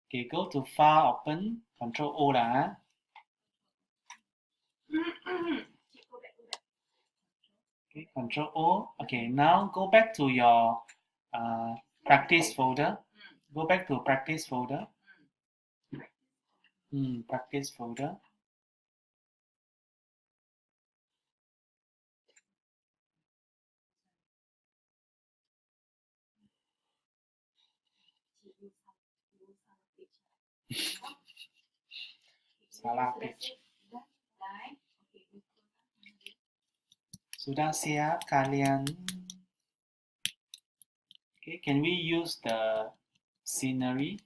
Okay, go to File, Open, Control O lah. Okay, Control O. Okay, now go back to your practice folder. Go back to practice folder. Practice folder. Salah page. Sudah siap kalian? Okay, can we use the scenery?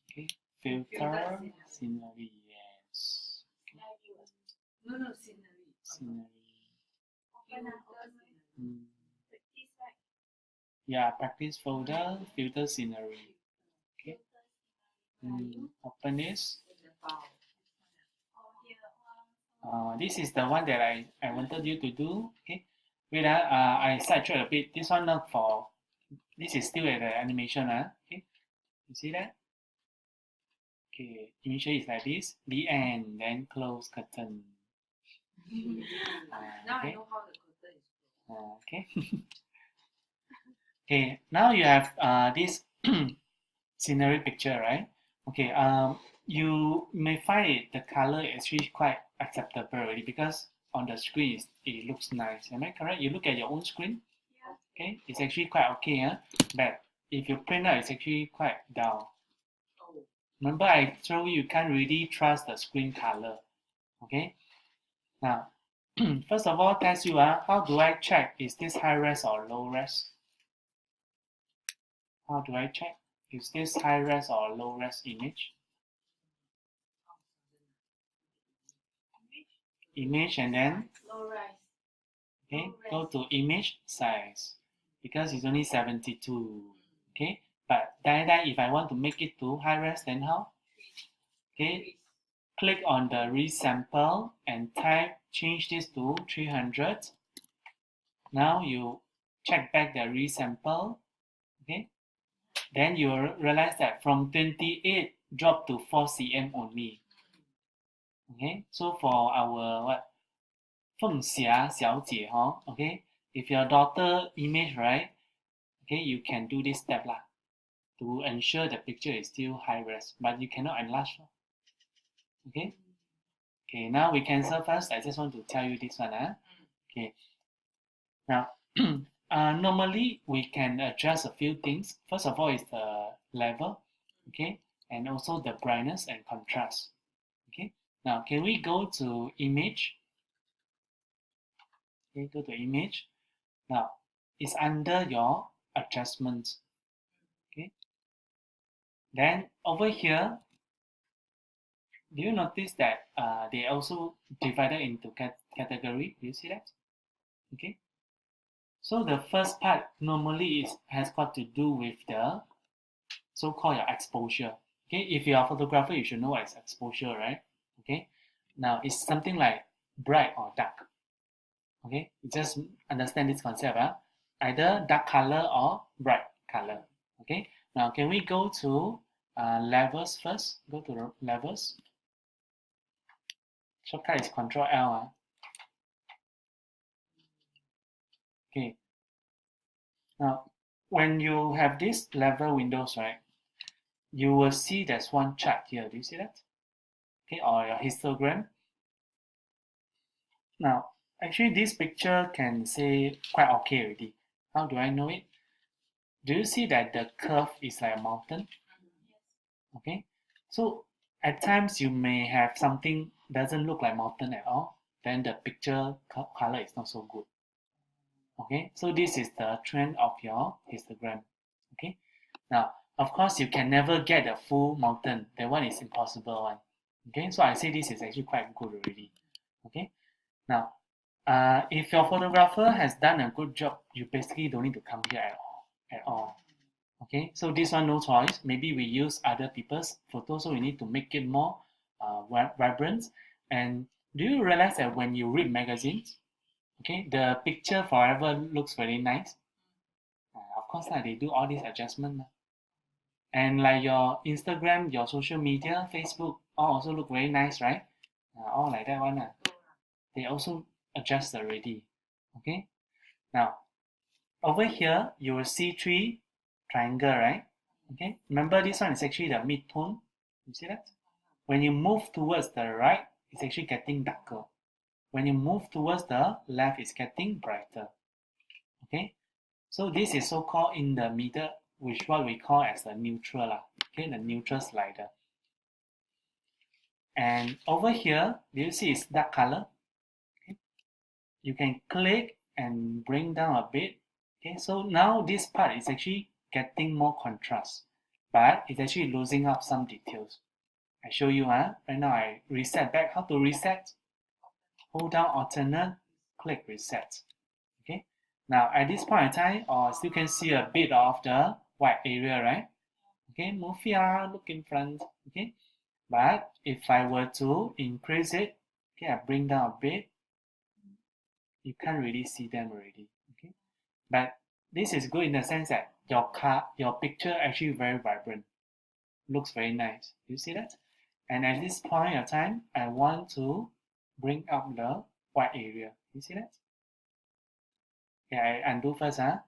Okay, filter scenery. Yes. Okay. No, scenery. Scenery. Yeah, practice folder, filter scenery. Okay. Open this. This is the one that I wanted you to do. Okay. Wait, I sidetrack a bit. This one not for. This is still at the animation. Okay. You see that? Okay. Initially is like this. The end. Then close curtain. Now I know how the curtain is closed. Okay. Okay. Now you have this scenery picture, right? Okay. You may find it the color is actually quite acceptable already because on the screen it looks nice. Am I correct? You look at your own screen. Yeah. Okay. It's actually quite okay, huh? But if you print out, it's actually quite dull. Oh. Remember, I told you can't really trust the screen color. Okay. Now, first of all, test you how do I check is this high res or low res? How do I check? Is this high res or low res image? Image and then Low rise. okay, go to image size because it's only 72. Okay, but then if I want to make it to high res, then how? Okay, click on the resample and type change this to 300. Now you check back the resample. Okay, then you will realize that from 28 drop to 4 cm only. Okay, so for our what? 凤霞小姐, okay, if your daughter image, right, okay, you can do this step lah, to ensure the picture is still high res, but you cannot enlarge. Okay, okay, now we cancel first. I just want to tell you this one. Okay, now normally we can adjust a few things. First of all is the level, okay, and also the brightness and contrast. Okay, now can we go to image? Okay, go to image. Now it's under your adjustments. Okay. Then over here, do you notice that they also divided into category? Do you see that? Okay. So the first part normally has got to do with the so-called your exposure. Okay. If you are a photographer, you should know what is exposure, right? Okay. Now it's something like bright or dark. Okay. You just understand this concept. Either dark color or bright color. Okay. Now can we go to levels first? Go to levels. Shortcut is Control L. Okay. Now when you have this level windows, right, you will see there's one chart here. Do you see that? Okay, or your histogram. Now actually this picture can say quite okay already. How do I know it? Do you see that the curve is like a mountain? Okay, so at times you may have something doesn't look like mountain at all, then the picture color is not so good. Okay, so this is the trend of your histogram. Okay, now of course you can never get a full mountain. That one is impossible one. Okay, so I say this is actually quite good already. Okay, now if your photographer has done a good job, you basically don't need to come here at all. Okay, so this one no choice. Maybe we use other people's photos, so we need to make it more vibrant. And do you realize that when you read magazines, okay, the picture forever looks very nice? Of course, they do all these adjustments. And like your Instagram, your social media, Facebook, all also look very nice, right? All like that one. They also adjust already. Okay. Now, over here, you will see three triangle, right? Okay. Remember this one is actually the mid-tone. You see that? When you move towards the right, it's actually getting darker. When you move towards the left, it's getting brighter. Okay. So this is so-called in the middle, which what we call as the neutral, okay, the neutral slider. And over here, do you see it's dark color? Okay. You can click and bring down a bit. Okay, so now this part is actually getting more contrast, but it's actually losing out some details. I show you, right now I reset back. How to reset? Hold down alternate, click reset. Okay. Now at this point in time, still can see a bit of the white area, right? Okay, move here, look in front. Okay. But if I were to increase it, okay, I bring down a bit, you can't really see them already. Okay. But this is good in the sense that your picture actually very vibrant. Looks very nice. You see that? And at this point of time, I want to bring up the white area. You see that? Okay, I undo first. I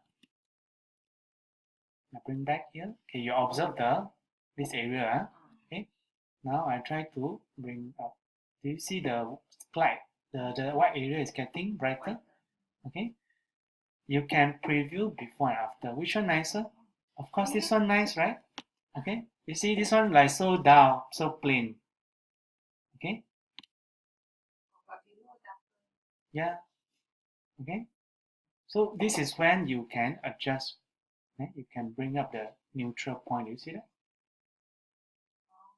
bring back here. Okay, you observe this area. Okay. Now I try to bring up. Do you see the slide? The white area is getting brighter. Okay. You can preview before and after. Which one nicer? Of course, this one nice, right? Okay. You see this one like so dull, so plain. Okay. Yeah. Okay. So this is when you can adjust. Okay? You can bring up the neutral point. You see that?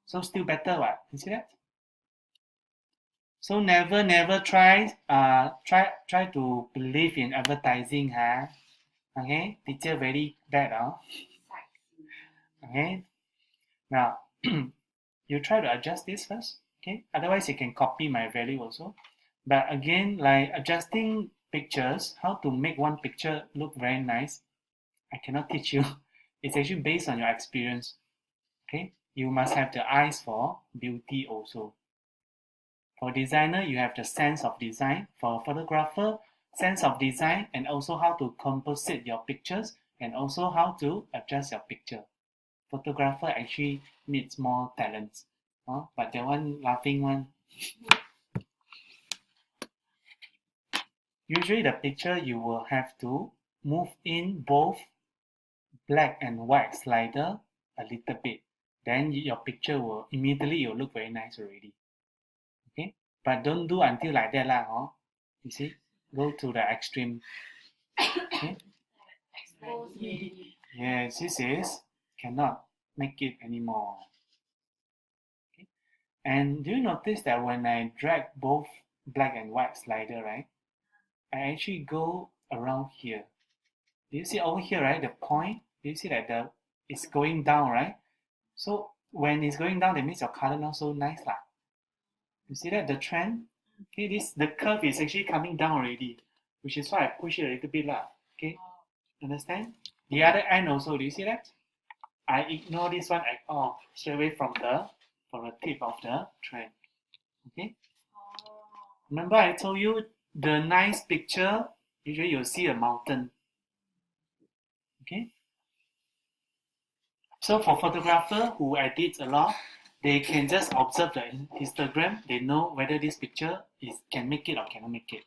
So still better, what? You see that? So never try to believe in advertising, huh? Okay, teacher very bad, huh? Okay. Now you try to adjust this first. Okay. Otherwise you can copy my value also. But again, like adjusting pictures, how to make one picture look very nice, I cannot teach you. It's actually based on your experience. Okay. You must have the eyes for beauty also. For designer, you have the sense of design. For photographer, sense of design and also how to composite your pictures and also how to adjust your picture. Photographer actually needs more talents. But the one laughing one, usually the picture you will have to move in both black and white slider a little bit. Then your picture will immediately you'll look very nice already. Okay, but don't do until like that lah. You see, go to the extreme. Okay. Yes, this is cannot make it anymore. Okay. And do you notice that when I drag both black and white slider, right, I actually go around here. Do you see over here, right? The point. Do you see that it's going down, right? So when it's going down, that means your color not so nice lah. You see that the trend? Okay, the curve is actually coming down already, which is why I push it a little bit lah. Okay, understand? The other end also, do you see that? I ignore this one straight away from the tip of the trend. Okay. Remember I told you the nice picture usually you'll see a mountain. Okay. So for photographer who edits a lot, they can just observe the histogram. They know whether this picture can make it or cannot make it.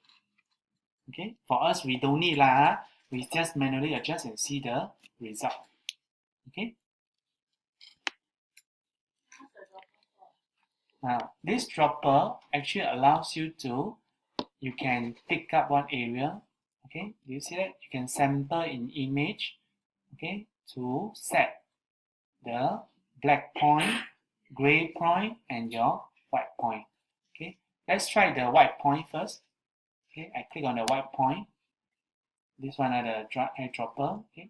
Okay. For us, we don't need lah. We just manually adjust and see the result. Okay. Now, this dropper actually allows you can pick up one area. Okay, do you see that? You can sample in image, okay, to set the black point, gray point, and your white point. Okay, let's try the white point first. Okay, I click on the white point. This one are the eyedropper. Okay,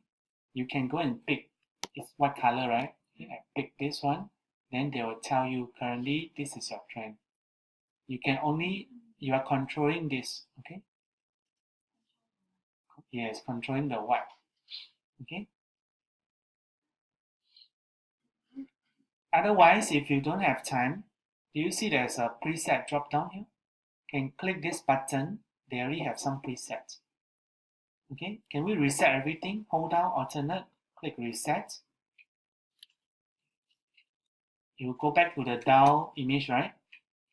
you can go and pick. It's what color, right? Okay, I pick this one. Then they will tell you currently this is your trend. You are controlling this. Okay. Yes, controlling the white. Okay. Otherwise, if you don't have time, do you see there's a preset drop down here? Can click this button. They already have some presets. Okay, can we reset everything? Hold down alternate, click reset. You go back to the DAO image, right?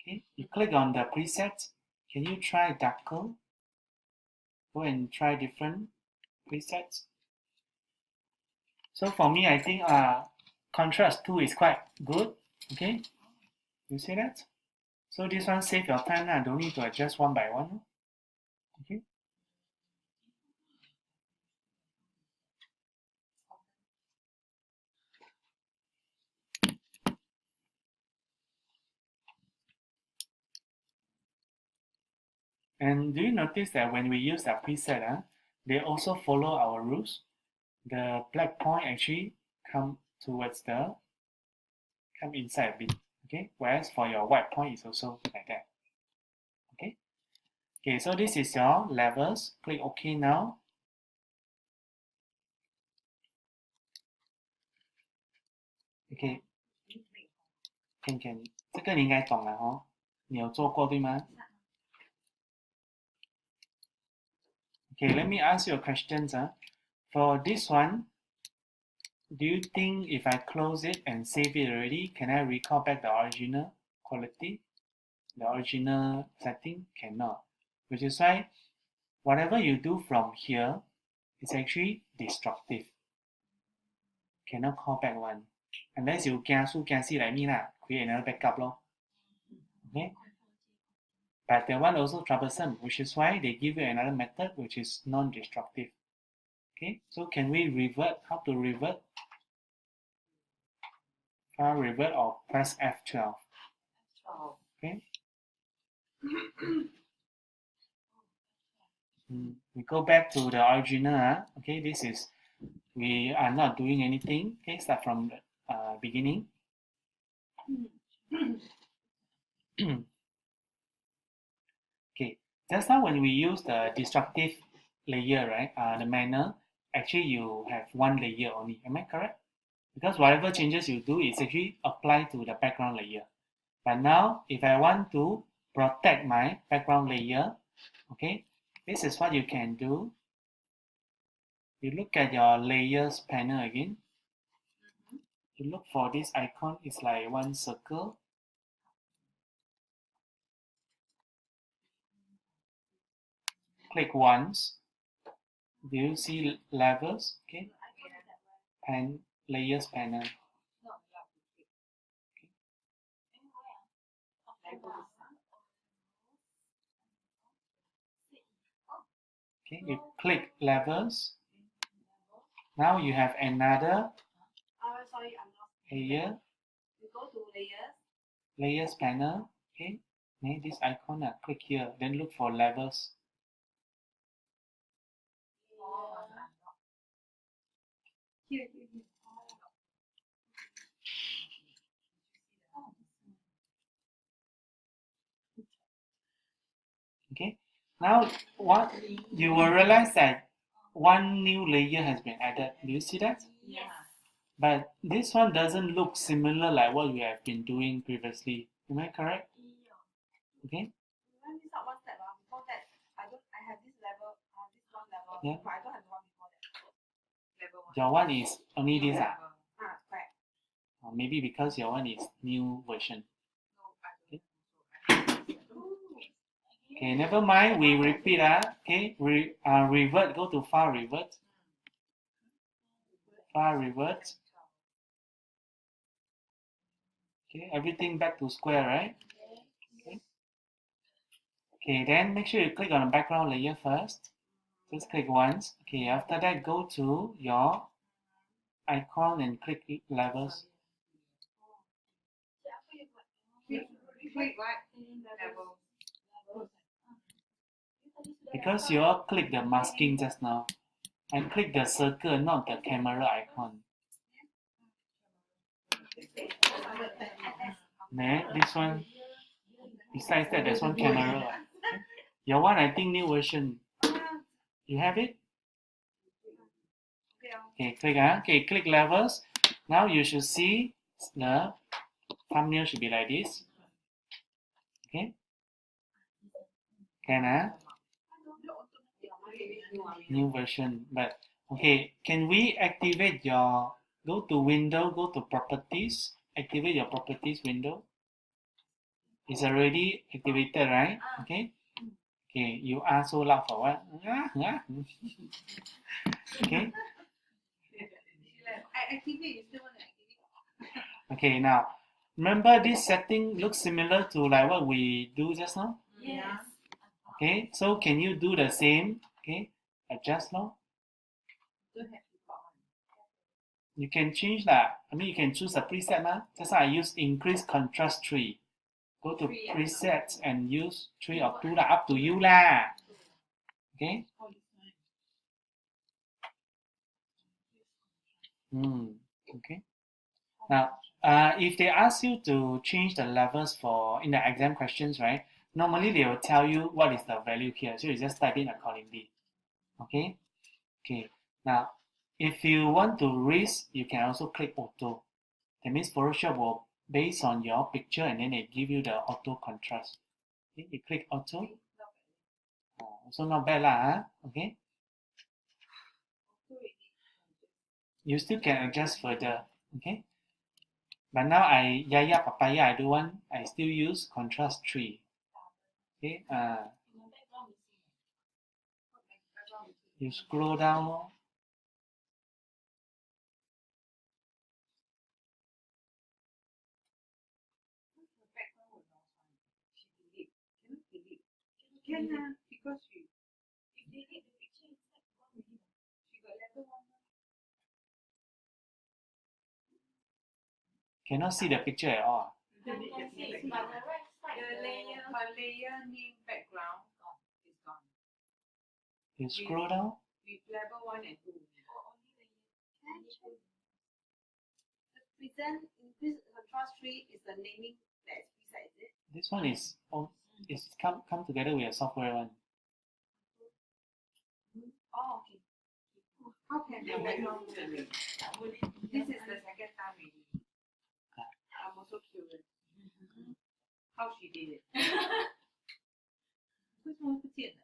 Okay, you click on the preset. Can you try darker? Go and try different presets. So for me, I think contrast 2 is quite good. Okay, you see that? So this one save your time. Don't need to adjust one by one. Okay. And do you notice that when we use that preset, they also follow our rules? The black point actually come inside a bit. Okay, whereas for your white point is also like that. Okay. Okay, so this is your levels. Click OK now. Okay. 这个你应该懂了哦，你有做过对吗？ Okay, let me ask you a question. For this one, do you think if I close it and save it already, can I recall back the original quality? The original setting? Cannot. Which is why whatever you do from here is actually destructive. Cannot call back one. Unless you can see like me create another backup lor. Okay? But that one also troublesome, which is why they give you another method which is non-destructive. Okay, so can we revert? How to revert? File revert or press F12. Okay. We go back to the original. Okay, this is, we are not doing anything. Okay, start from the beginning. Okay, just now when we use the destructive layer, right? The manner, actually you have one layer only. Am I correct? Because whatever changes you do is actually applied to the background layer. But now, if I want to protect my background layer, okay, this is what you can do. You look at your layers panel again. You look for this icon, it's like one circle. Click once. Do you see levels? Okay. And layers panel. Okay, you click levels. Now you have another layer. You go to layers. Layers panel. Okay. This icon, click here. Then look for levels. Here. Okay. Now what you will realize that one new layer has been added. Do you see that? Yes. But this one doesn't look similar like what we have been doing previously. Am I correct? Okay. One step before that, I have this level, this one level, yeah. but I don't have the one before that. Level 1. Your one is only this correct. Maybe because your one is new version. Okay, never mind. We repeat. Okay, revert. Go to file revert. File revert. Okay, everything back to square, right? Okay. Okay, then make sure you click on the background layer first. Just click once. Okay, after that, go to your icon and click levels. Click level. Because you all click the masking just now. And click the circle, not the camera icon. This one. Besides that, there's one camera. Your one, I think, new version. You have it? Okay, click. Okay, click levels. Now you should see the thumbnail should be like this. Okay, can new version. But okay, can we activate your, go to window, go to properties, activate your properties window? It's already activated, right? Okay. Okay, you are so loud for what? Okay. I activate, you still want to activate? Okay, now remember this setting looks similar to like what we do just now? Yes. Okay, so can you do the same? Okay, adjust now. Don't have to put on. You can change that. I mean, you can choose a preset. Just like I use increase contrast 3. Go to presets and use 3 or 2 lah. Up to you lah. Okay. Okay. Now, if they ask you to change the levels for in the exam questions, right? Normally they will tell you what is the value here, so you just type in accordingly. Okay. Okay. Now, if you want to raise, you can also click auto. That means Photoshop will based on your picture and then they give you the auto contrast. Okay, you click auto. Also not bad lah, huh? Okay. You still can adjust further. Okay. But now Yaya Papaya, I don't want, I still use contrast 3. Okay. You scroll down. Can because she delete the picture inside one minute. She got level 1. Cannot see the picture at all. The layer name background is gone. You scroll down. With level 1 and 2. The present increase contrast 3 is the naming that's beside it. This one is it's come together with a software one. Oh, okay. How can the background do it? This is the second time already. I'm also curious. How she did it. 为什么不见了？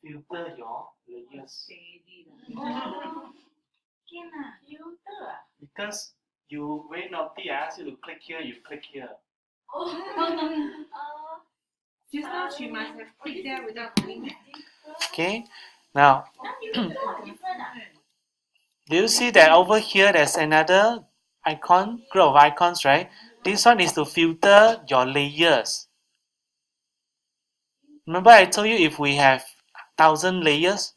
You filter your layers. Because you very naughty, I ask you to click here, you click here. Just now she must have clicked there without doing it. Okay, now do you see that over here there's another icon, group of icons, right? This one is to filter your layers. Remember I told you if we have 1,000 layers,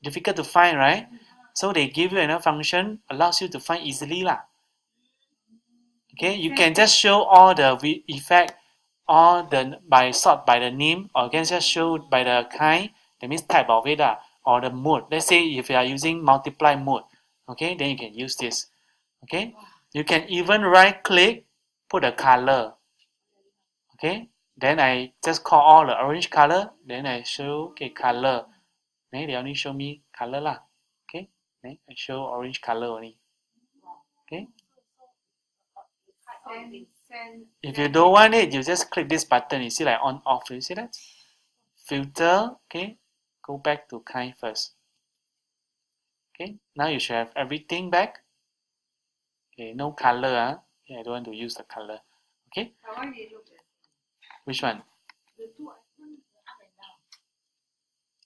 difficult to find, right? So they give you another function, allows you to find easily lah. Okay, you can just show all the effect, all the by sort by the name, or you can just show by the kind, that means type of it lah, or the mode. Let's say if you are using multiply mode, okay, then you can use this. Okay, you can even right click, put a color. Okay, then I just call all the orange color, then I show okay color. Then they only show me color lah. Okay, then I show orange color only. Okay. If you don't want it, you just click this button. You see like on off. You see that? Filter. Okay. Go back to kind first. Okay. Now you should have everything back. Okay. No color. Okay, I don't want to use the color. Okay. Which one?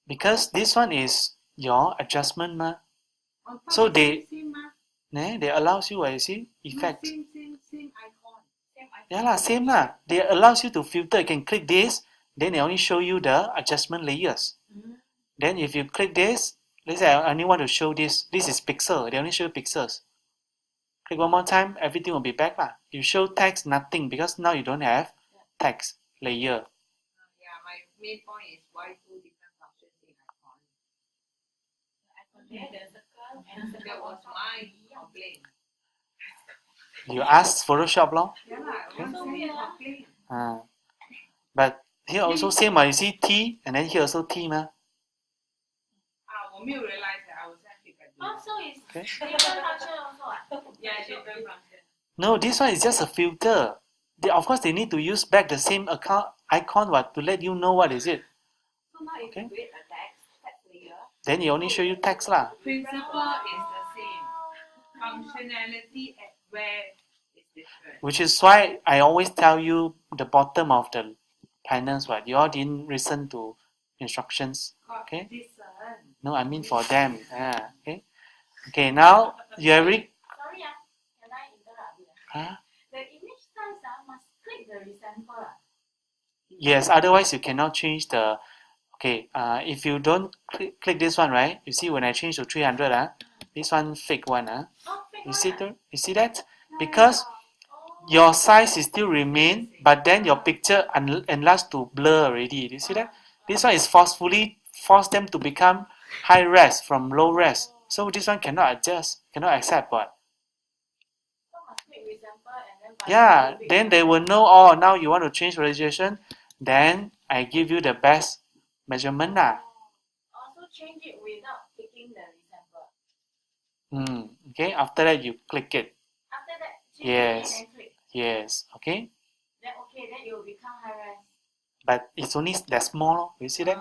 Because this one is your adjustment ma. So they allows you, you see, effect. Same icon. Yeah lah, same lah. They allows you to filter. You can click this, then they only show you the adjustment layers. Then if you click this, let's say I only want to show this. This is pixel. They only show pixels. Click one more time, everything will be back lah. You show text, nothing, because now you don't have text layer. Yeah, my main point is why two different functions in icon. That was my complaint. You ask Photoshop lor. Yeah, I want to complain. But Here also same, you see T, and then here also T, ma. 我没有 realize that I was actually So it's Okay. different function also. Yeah, different function. No, this one is just a filter. Of course, they need to use back the same account icon to let you know what is it. So now if Okay. you create a text layer. Then it only show you text lah. Principle is the same. Functionality at where is different. Which is why I always tell you the bottom of the panels. What you all didn't listen to instructions. Okay. No, I mean for them. Okay. Okay. Now you have Sorry, can I interrupt you? Huh? The image size must click the resample. Yes. Otherwise, you cannot change the. Okay. If you don't click this one, right? You see when I change to 300, this one fake one, You see that? Because your size is still remain, but then your picture enlarged to blur already. Do you see that? This one is forcefully force them to become high res from low res. So this one cannot adjust, cannot accept what. Yeah, then they will know, oh, now you want to change resolution, then I give you the best measurement. Also change it without picking the resample. Okay, after that you click it. After that, change Yes. it and click. Yes, okay. Then it will become high res. But it's only that small, you see that?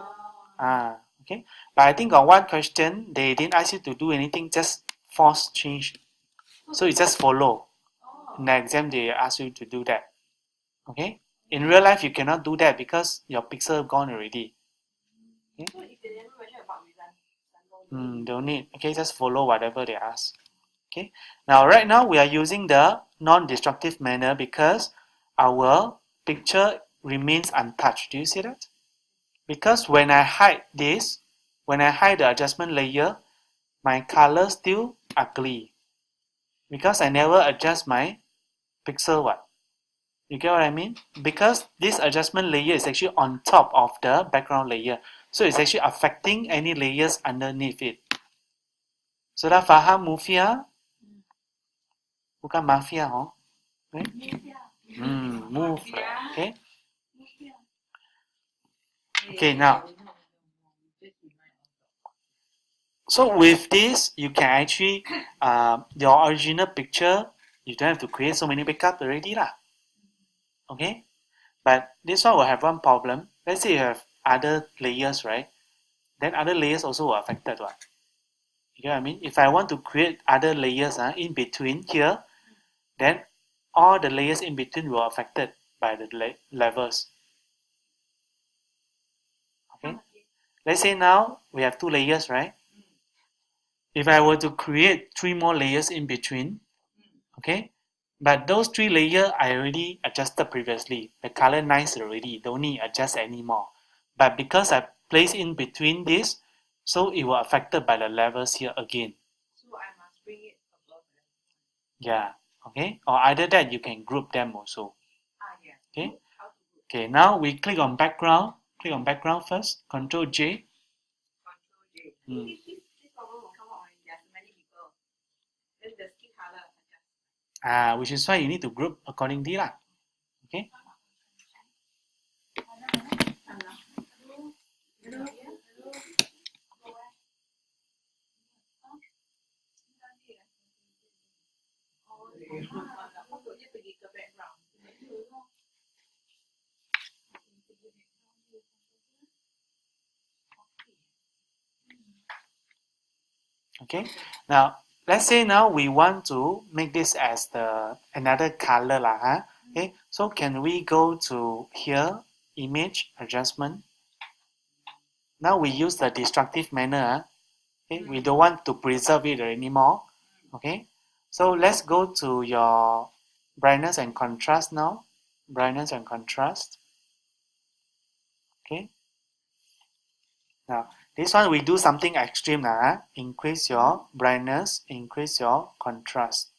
Okay. But I think on one question, they didn't ask you to do anything, just force change. So you just follow. In the exam, they ask you to do that. Okay. In real life, you cannot do that because your pixel gone already. Okay? So if they never mention about resample, don't need. Okay, just follow whatever they ask. Okay. Now, right now, we are using the non-destructive manner because our picture remains untouched. Do you see that? Because when I hide this, when I hide the adjustment layer, my color still ugly. Because I never adjust my pixel what? You get what I mean? Because this adjustment layer is actually on top of the background layer. So it's actually affecting any layers underneath it. Sudah faham Mufia? Bukan mafia, right? Move. Okay. Okay, now. So with this, you can actually, your original picture, you don't have to create so many backup already lah. Okay? But this one will have one problem. Let's say you have other layers, right? Then other layers also will affected what? You get what I mean? If I want to create other layers in between here, then all the layers in between will affected by the levels. Okay? Let's say now we have 2 layers, right? If I were to create 3 more layers in between, okay? But those 3 layers I already adjusted previously. The color nice already, don't need adjust anymore. But because I place in between this, so it will affected by the levels here again. So I must bring it above. Yeah, okay? Or either that you can group them also. Yeah. Okay? Okay, now we click on background. Click on background first. Control J. Control J. This problem will come out when there are so many people. Then the skin color adjust. Which is why you need to group accordingly lah. Okay? Okay. Now let's say now we want to make this as the another color lah. Okay. So can we go to here, image adjustment? Now we use the destructive manner. Okay. We don't want to preserve it anymore. Okay. So let's go to your brightness and contrast now. Brightness and contrast. Okay. Now this one we do something extreme lah. Increase your brightness, increase your contrast.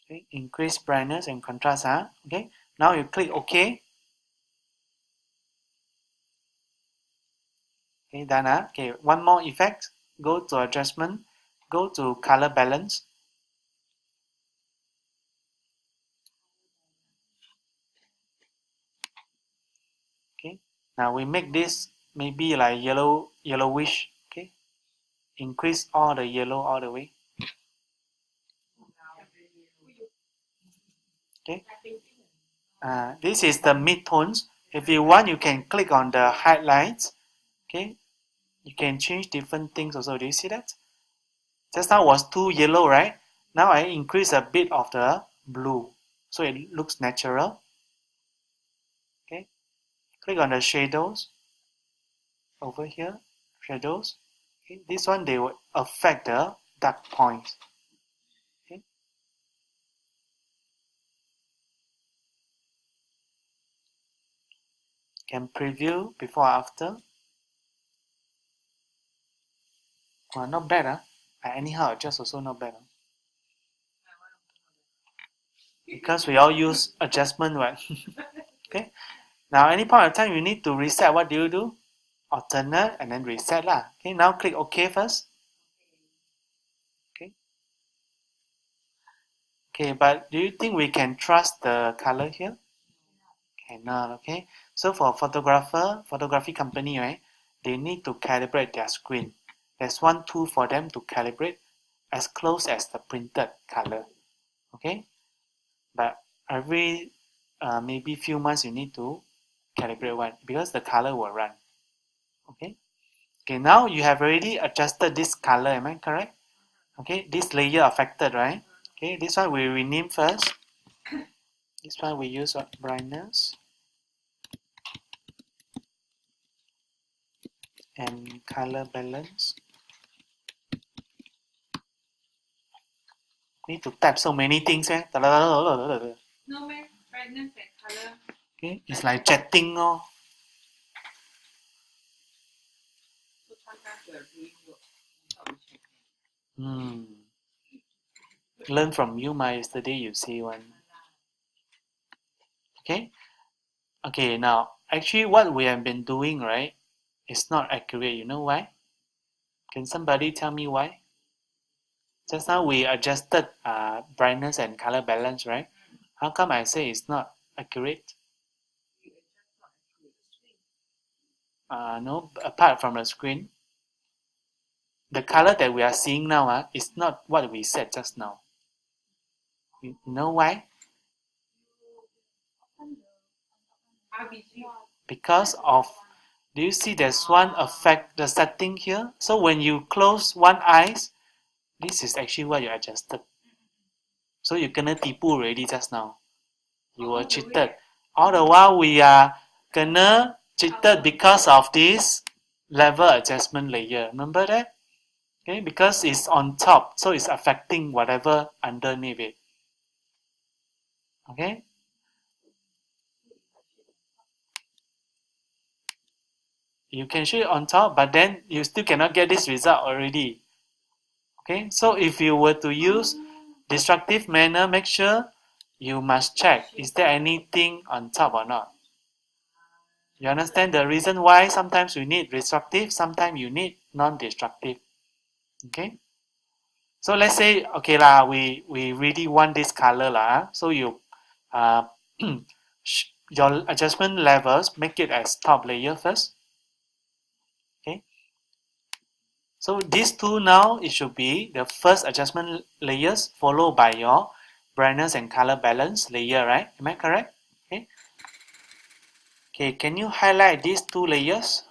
Okay, increase brightness and contrast. Okay, now you click OK. Okay, done. Okay, one more effect. Go to adjustment. Go to color balance. Now we make this maybe like yellowish. Okay, increase all the yellow all the way. Okay, this is the mid-tones. If you want, you can click on the highlights. Okay, you can change different things also. Do you see that? Just now was too yellow, right? Now I increase a bit of the blue, so it looks natural. Okay, click on the shadows over here, shadows. Okay, this one they will affect the dark points. Okay. Can preview before or after. Well, not bad, huh? I anyhow adjust also not bad. Huh? Because we all use adjustment, right? Okay. Now, any point of time you need to reset, what do you do? Alternate and then reset lah. Okay. Now click OK first. Okay. Okay, but do you think we can trust the color here? Cannot. Okay. So for photography company, right? They need to calibrate their screen. There's one tool for them to calibrate as close as the printed color. Okay. But every maybe few months you need to calibrate one because the color will run. Okay. Okay, now you have already adjusted this color, am I correct? Okay, this layer affected, right? Okay, this one we rename first. This one we use what? Brightness and color balance. Need to type so many things, eh? No man, brightness and color. Okay, it's like chatting, oh. So sometimes we are doing work without checking. Learn from you, yesterday you say one. Okay? Okay, now, actually what we have been doing, right, is not accurate. You know why? Can somebody tell me why? Just now we adjusted brightness and color balance, right? How come I say it's not accurate? No, apart from the screen, the color that we are seeing now is not what we said just now. You know why? Because of, do you see there's one affect the setting here? So when you close one eyes, this is actually what you adjusted. So you kena tipu already just now. You were cheated. All the while we are kena cheated because of this level adjustment layer. Remember that? Okay, because it's on top, so it's affecting whatever underneath it. Okay? You can show it on top, but then you still cannot get this result already. Okay, so if you were to use destructive manner, make sure you must check, is there anything on top or not? You understand the reason why sometimes we need destructive, sometimes you need non-destructive. Okay? So let's say, okay lah, we really want this color lah. So you, your adjustment levels, make it as top layer first. Okay? So these two now, it should be the first adjustment layers followed by your brightness and color balance layer, right? Am I correct? Okay. Okay, can you highlight these two layers?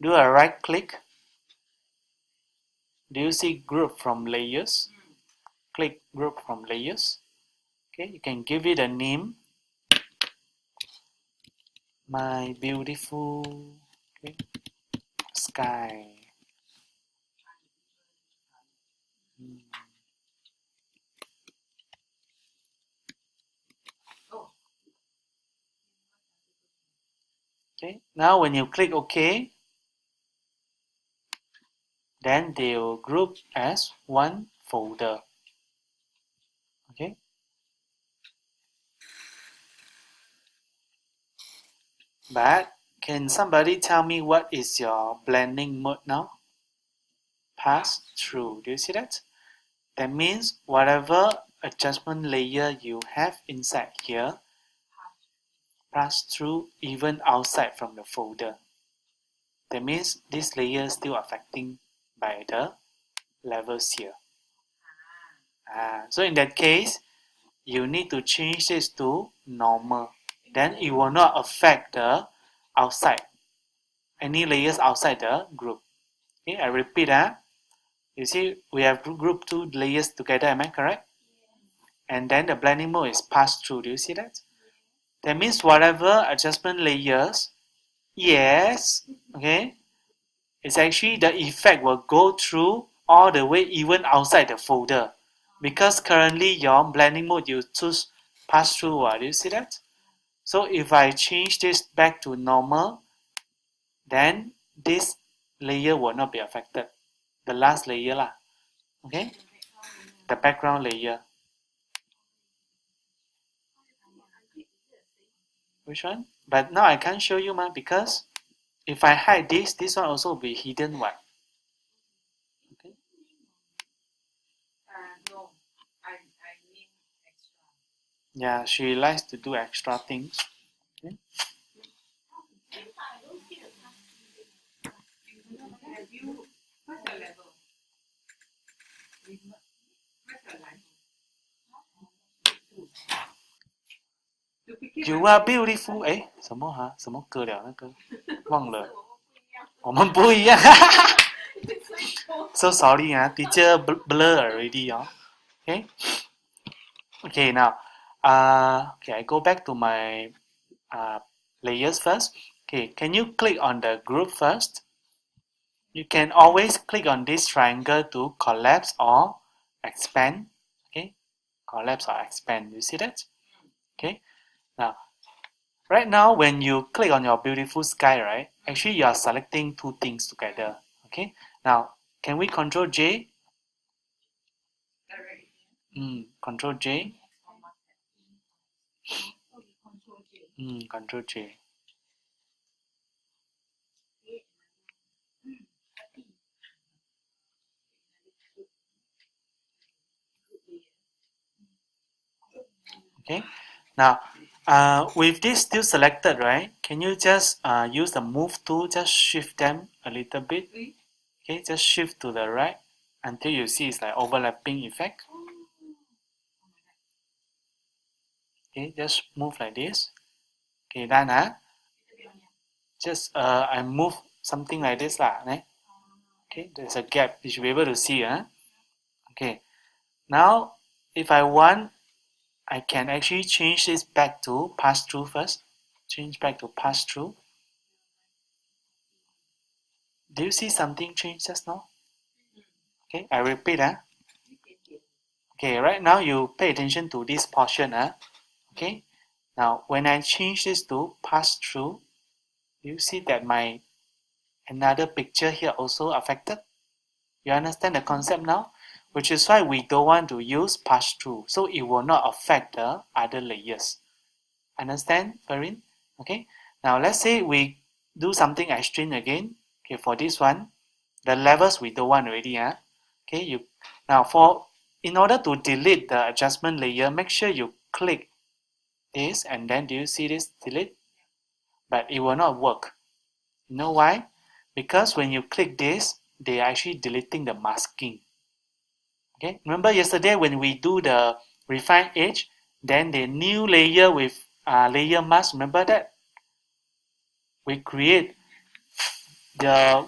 Do a right click. Do you see group from layers? Click group from layers. Okay, you can give it a name. My beautiful sky. Okay, now when you click OK, then they will group as one folder. Okay. But can somebody tell me what is your blending mode now? Pass through. Do you see that? That means whatever adjustment layer you have inside here, pass through even outside from the folder. That means this layer is still affecting by the levels here. So in that case, you need to change this to normal. Then it will not affect the outside, any layers outside the group. Okay, I repeat. You see, we have grouped two layers together, am I correct? And then the blending mode is passed through. Do you see that? That means whatever adjustment layers, yes, okay, it's actually the effect will go through all the way even outside the folder. Because currently your blending mode you choose pass through. Do you see that? So if I change this back to normal, then this layer will not be affected. The last layer lah. Okay? The background layer. Which one? But now I can't show you because if I hide this one also will be hidden what? Okay. No, I mean extra. Yeah, she likes to do extra things. Okay. Have you, what's your level? What's your level? You are beautiful. 什么哈？什么歌了？那个忘了。我们不一样。So sorry, teacher blur already. Okay. Okay, now, okay, I go back to my layers first. Okay, can you click on the group first? You can always click on this triangle to collapse or expand. Okay, collapse or expand. You see that? Okay. Now, right now, when you click on your beautiful sky, right? Actually, you are selecting two things together. Okay. Now, can we Control J? Control J. Control J. Okay. Now, with this still selected, right? Can you just use the move tool, just shift them a little bit? Okay, just shift to the right until you see it's like overlapping effect. Okay, just move like this. Okay, done. Just I move something like this lah. Okay, there's a gap. You should be able to see. Okay, now if I want, I can actually change this back to pass through first. Change back to pass through. Do you see something change just now? Okay, I repeat. Okay, right now you pay attention to this portion. Okay, now when I change this to pass through, you see that my another picture here also affected. You understand the concept now? Which is why we don't want to use pass through, so it will not affect the other layers. Understand, Farin? Okay. Now let's say we do something extreme again. Okay, for this one, the levels we don't want already. Okay, in order to delete the adjustment layer, make sure you click this and then do you see this delete? But it will not work. You know why? Because when you click this, they are actually deleting the masking. Okay, remember yesterday when we do the refine edge, then the new layer with layer mask, remember that? We create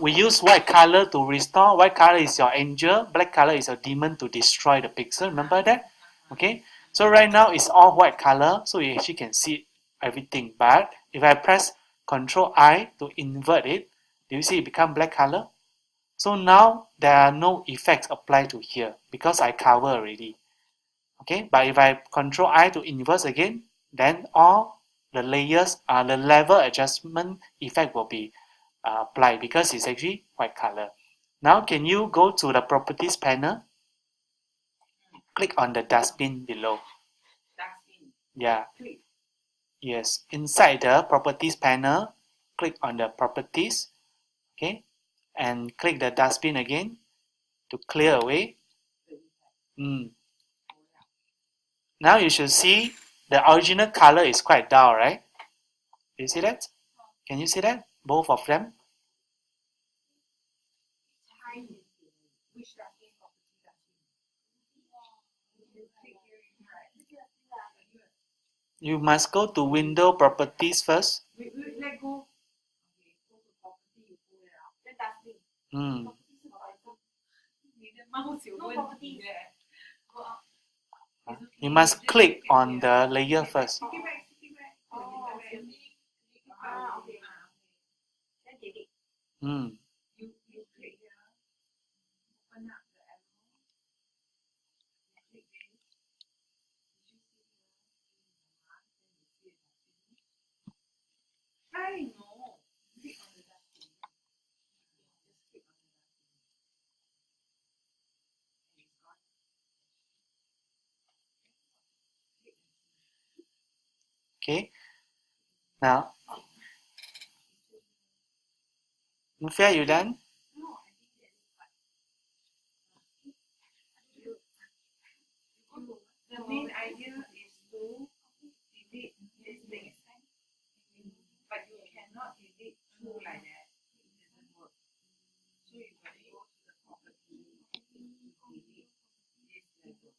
we use white color to restore. White color is your angel, black color is your demon to destroy the pixel. Remember that? Okay, so right now it's all white color, so you actually can see everything. But if I press Ctrl I to invert it, do you see it become black color? So now there are no effects applied to here because I cover already. Okay, but if I Ctrl I to inverse again, then all the layers, the level adjustment effect will be applied because it's actually white color. Now can you go to the properties panel? Click on the dustbin below. Dustbin. Yeah. Yes. Inside the properties panel, click on the properties. Okay. And click the dustbin again to clear away. Now you should see the original color is quite dull, right? You see that? Can you see that? Both of them? Which document property you click here, right? You must go to window properties first. We let go. Okay, go to property, you pull it out. Then dustbin. Hmm. 你的 mouse 有问题耶。Go up. You must click on the layer first. Stick it back, stick it back. Oh, okay. Ah, okay. Then delete. Hmm. You click here. Open up the arrow. You click this. Did you see here? Then you see a dustbin. I know. Click on the dustbin. Just click on the dustbin. And it's gone. Okay. Now, Nufia, you done? No, I think that's fine. The main idea is to delete this thing. But you cannot delete two like that. It doesn't work. So you got to go to the property, delete this label.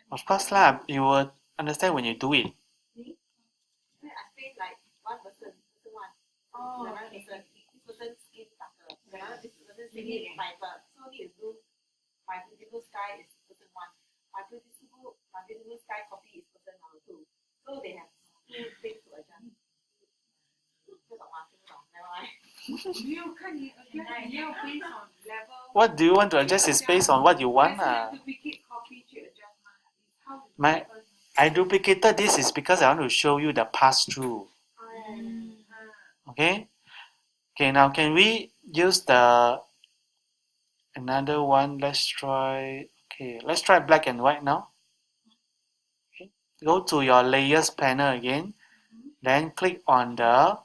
Of course lah, you will understand when you do it. See? Then I space like one person one. Oh, Another person. This person skin darker. Another this person skin lighter. So need to do my beautiful sky is person one. My beautiful sky copy is person number two. So they have two things to adjust. 这种吗？听不懂，never mind。没有看你 adjust，你要 based on level。 What do you want to adjust is based on what you want. Duplicate copy 去 adjust 嘛。How to My, I duplicated this is because I want to show you the pass-through. Okay? Okay, now can we use the another one? Let's try black and white now. Okay. Go to your layers panel again. Then click on the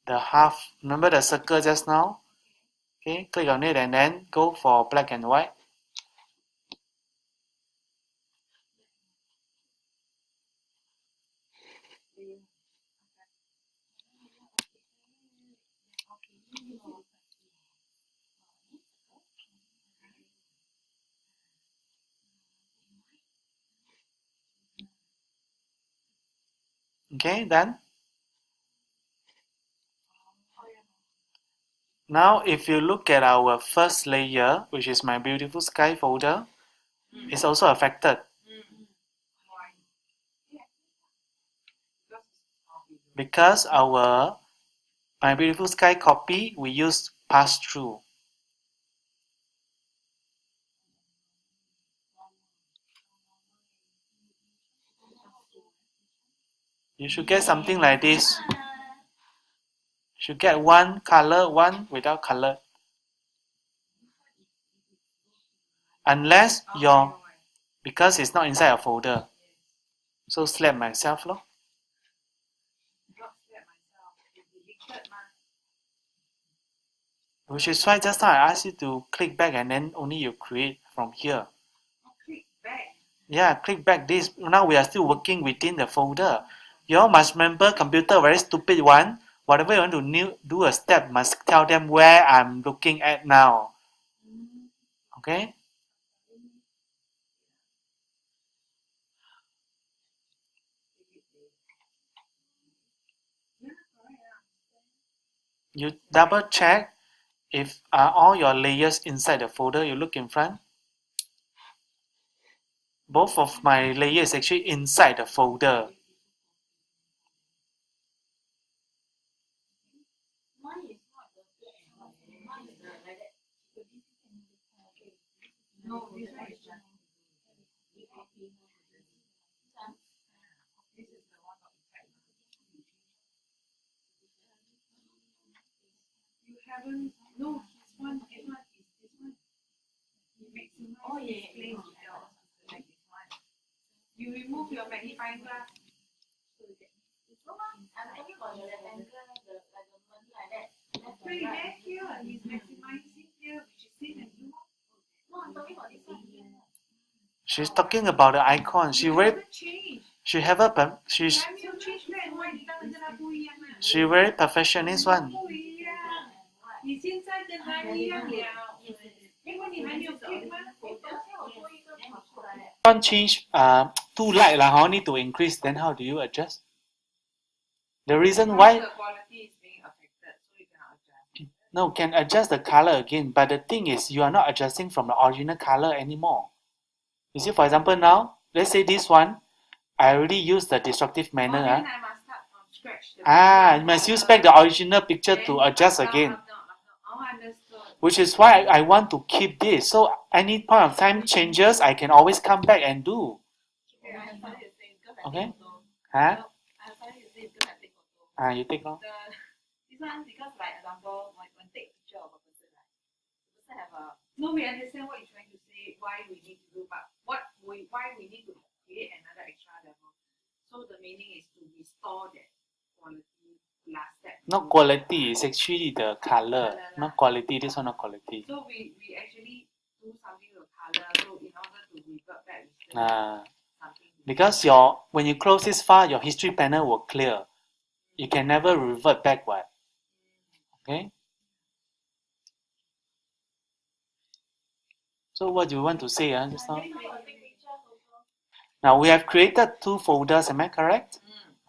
half. Remember the circle just now? Okay, click on it and then go for black and white. Okay, done. Now, if you look at our first layer, which is my beautiful sky folder, it's also affected because our my beautiful sky copy we use pass through. You should get something like this. You should get one color, one without color. Unless because it's not inside a folder. So slap myself lor. Which is why just now I asked you to click back and then only you create from here. click back. Yeah, click back this. Now we are still working within the folder. You all must remember computer very stupid one. Whatever you want to do a step must tell them where I'm looking at now. Okay? You double check if are all your layers inside the folder. You look in front. Both of my layers actually inside the folder. No, this one is just. This is the one not inside. You haven't. No, this one is this one. You maximize display details like this one. You remove your magnifying glass. So you get Wait, then here he's maximizing here, which is same as you. She's talking about the icon. She very Doesn't change. she have a she's 还没有 change red and white，你当然跟他不一样啦。 she very perfectionist one. 不一样，你现在跟他一样了，因为你还没有 click 吗？ Can't change too light lah. How need to increase? Then how do you adjust? The reason why The quality is being affected, so you cannot adjust. no can adjust the color again, but the thing is you are not adjusting from the original color anymore. You see, for example, now let's say this one, I already use the destructive manner. Then I must start from scratch. You must use back the original picture to adjust again. Oh, understood. Which is why I want to keep this. So any point of time changes, I can always come back and do. Okay? Huh? You take long. This one because like example when take picture of a person, right? The person have a No, we understand what you're trying to say, why we need to do, but why we need to create another extra level. So the meaning is to restore that quality last step. Not quality, it's actually the color. Not quality, this one not quality. So we actually do something with color, so in order to revert back, we still something. Because when you close this file, your history panel will clear. You can never revert backward. Okay? So what do you want to say just now? Now we have created 2 folders, am I correct?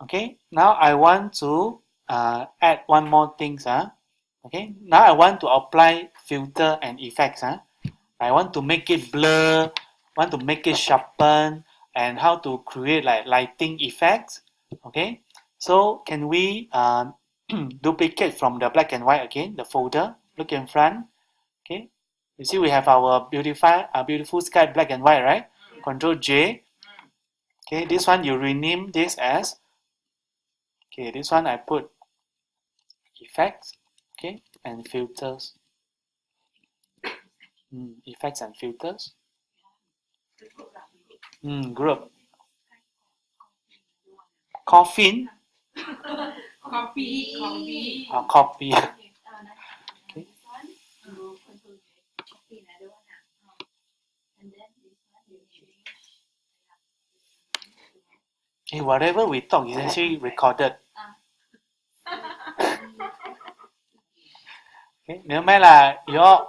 Okay, now I want to add one more thing. Okay, now I want to apply filter and effects. I want to make it blur, want to make it sharpen, and how to create like lighting effects. Okay, so can we duplicate from the black and white again, the folder, look in front. Okay, you see we have our beautiful sky black and white, right? Control J. Okay, this one you rename this as, okay, this one I put effects, okay, and filters. Effects and filters. Group. Coffin. Copy. Copy. Okay. Hey, whatever we talk is actually recorded. Okay, never mind lah.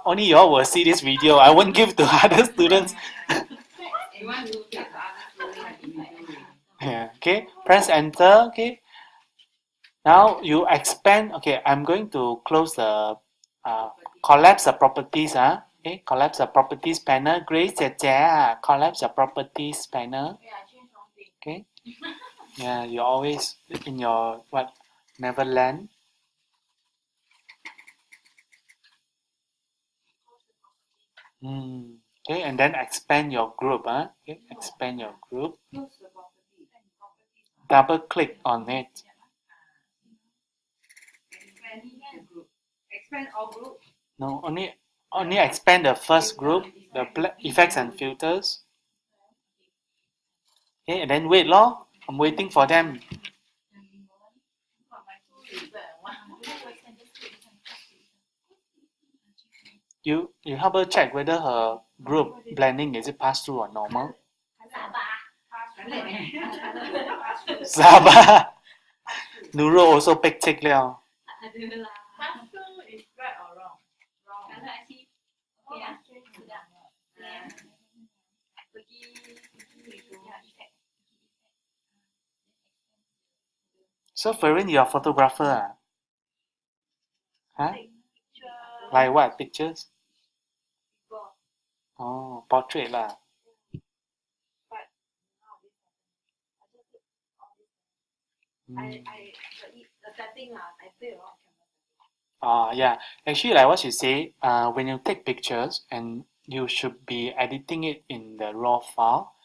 Only you all will see this video. I won't give to other students. You want to take the other student? Yeah. Okay, press enter. Okay. Now you expand. Okay, I'm going to close the collapse the properties. Okay, collapse the properties panel. Grace, collapse the properties panel. Okay. Yeah, you always in your Neverland. Okay, and then expand your group. Okay, expand your group. Double click on it. Expand all group. No, only expand the first group, the effects and filters. Okay, and then wait lor. I'm waiting for them. You help her check whether her group blending is it pass through or normal. Sabah. Nurul also pick tick liao. Pass-through is right or wrong? Wrong. So Farin, you're a photographer. Huh? Like what? Pictures? Oh, portrait lah. Yeah. Actually, like what you say, when you take pictures and you should be editing it in the raw file,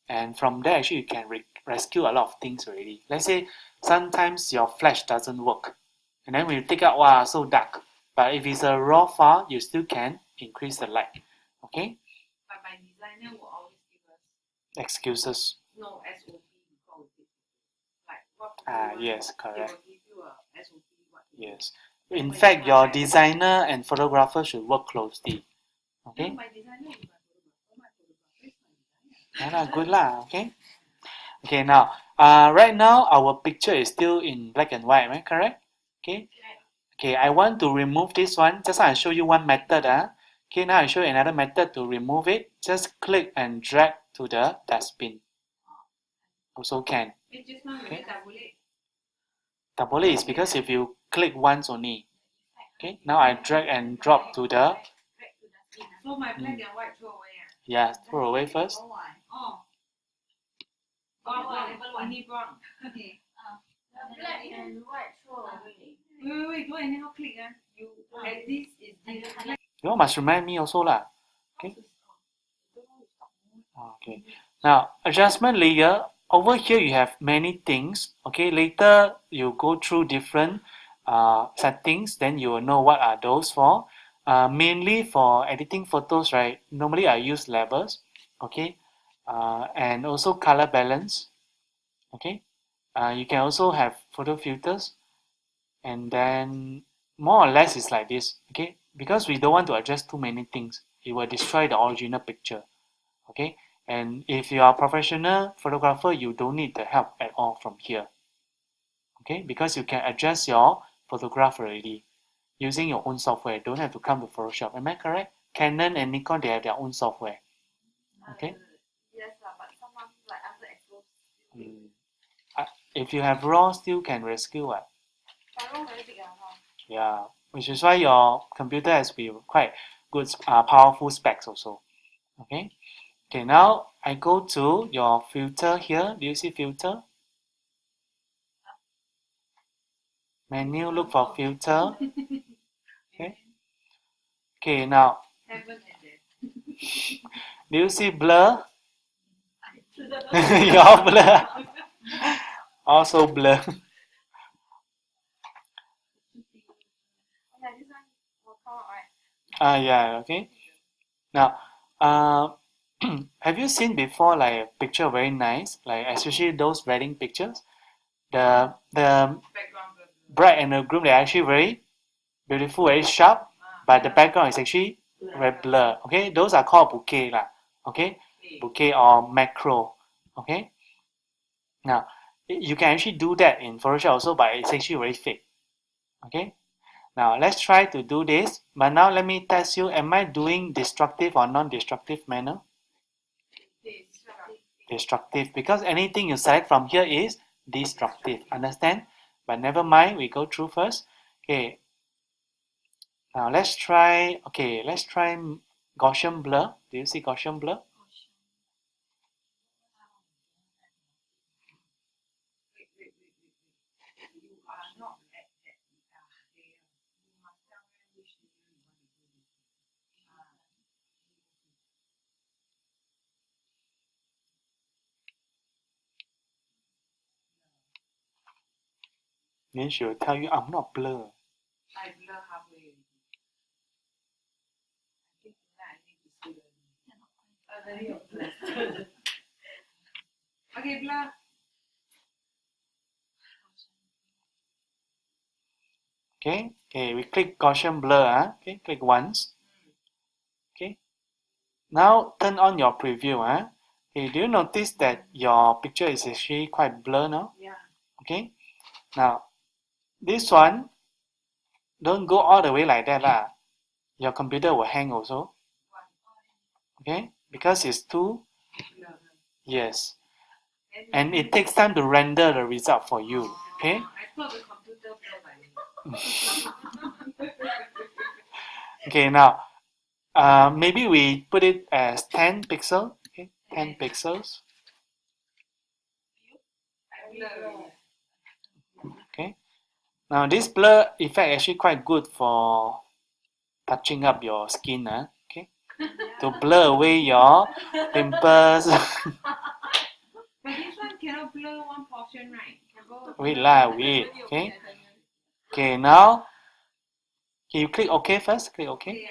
and from there actually you can rescue a lot of things already. Let's say sometimes your flash doesn't work, and then when you take out, wow, so dark. But if it's a raw file, you still can increase the light. Okay? But my designer will always give us Excuses. no SOP before we take. Like what? Yes, correct. They will give you a SOP what. Yes. In fact, your designer and photographer should work closely. Okay? My designer is my photographer is my designer. Yeah, good lah. Okay. Okay. Now, right now our picture is still in black and white, right? Correct? Okay. Okay. I want to remove this one. Just now I show you one method. Okay. Now I show you another method to remove it. Just click and drag to the dustbin. Also can. Just now Okay. tak boleh. Tak boleh is because if you click once only. Okay. Now I drag and drop to the. So my black and white throw away. Yeah. Throw away first. Oh. Only brown. Okay. Black and white throw away. Wait, don't anyhow click. You at this is this. You must remind me also lah. Okay. Okay. Now adjustment layer. Over here you have many things. Okay. Later you go through different settings. Then you will know what are those for. Mainly for editing photos, right? Normally I use levels. Okay. And also color balance. Okay. You can also have photo filters. And then more or less it's like this. Okay. Because we don't want to adjust too many things. It will destroy the original picture. Okay. And if you are a professional photographer, you don't need the help at all from here. Okay. Because you can adjust your photograph already using your own software. Don't have to come to Photoshop. Am I correct? Canon and Nikon, they have their own software. Okay. Yes, but someone like after exposed. If you have RAW, still can rescue it. Very big. Yeah, which is why your computer has to be quite good, powerful specs also. Okay. Okay, now I go to your filter here. Do you see filter? Menu, look for filter. Okay. Okay, now do you see blur? Your blur. Also blur. Yeah, this one will come out, right? Yeah, okay. Now, have you seen before like a picture very nice, like especially those wedding pictures? The bride and the groom, they're actually very beautiful, very sharp, but the background is actually very blur. Okay, those are called bouquet lah. Okay, bouquet or macro. Okay. Now, you can actually do that in Photoshop also, but it's actually very fake. Okay. Now let's try to do this. But now let me test you. Am I doing destructive or non-destructive manner? Destructive, because anything you select from here is destructive. Understand? But never mind. We go through first. Okay. Now let's try. Okay, let's try Gaussian blur. Do you see Gaussian blur? You are not at that layer. You must tell them which layer you want to do this. Then she will tell you, I'm not blur. I blur halfway. I think tonight I need to sleep early. Okay, blur. Okay, okay, we click Gaussian blur. Okay, click once. Okay, now turn on your preview. Okay, do you notice that your picture is actually quite blur now? Yeah. Okay, now this one, don't go all the way like that lah. Your computer will hang also. Okay, because it's too, yes, and it takes time to render the result for you. Okay. I thought the computer blur by me. Okay, now maybe we put it as 10 pixel. Okay, 10 pixels. Okay. Now this blur effect actually quite good for touching up your skin. Okay, to blur away your pimples. But this one cannot blur one portion, right? Wait lah, wait. Okay. Okay, now can you click OK first? Click OK.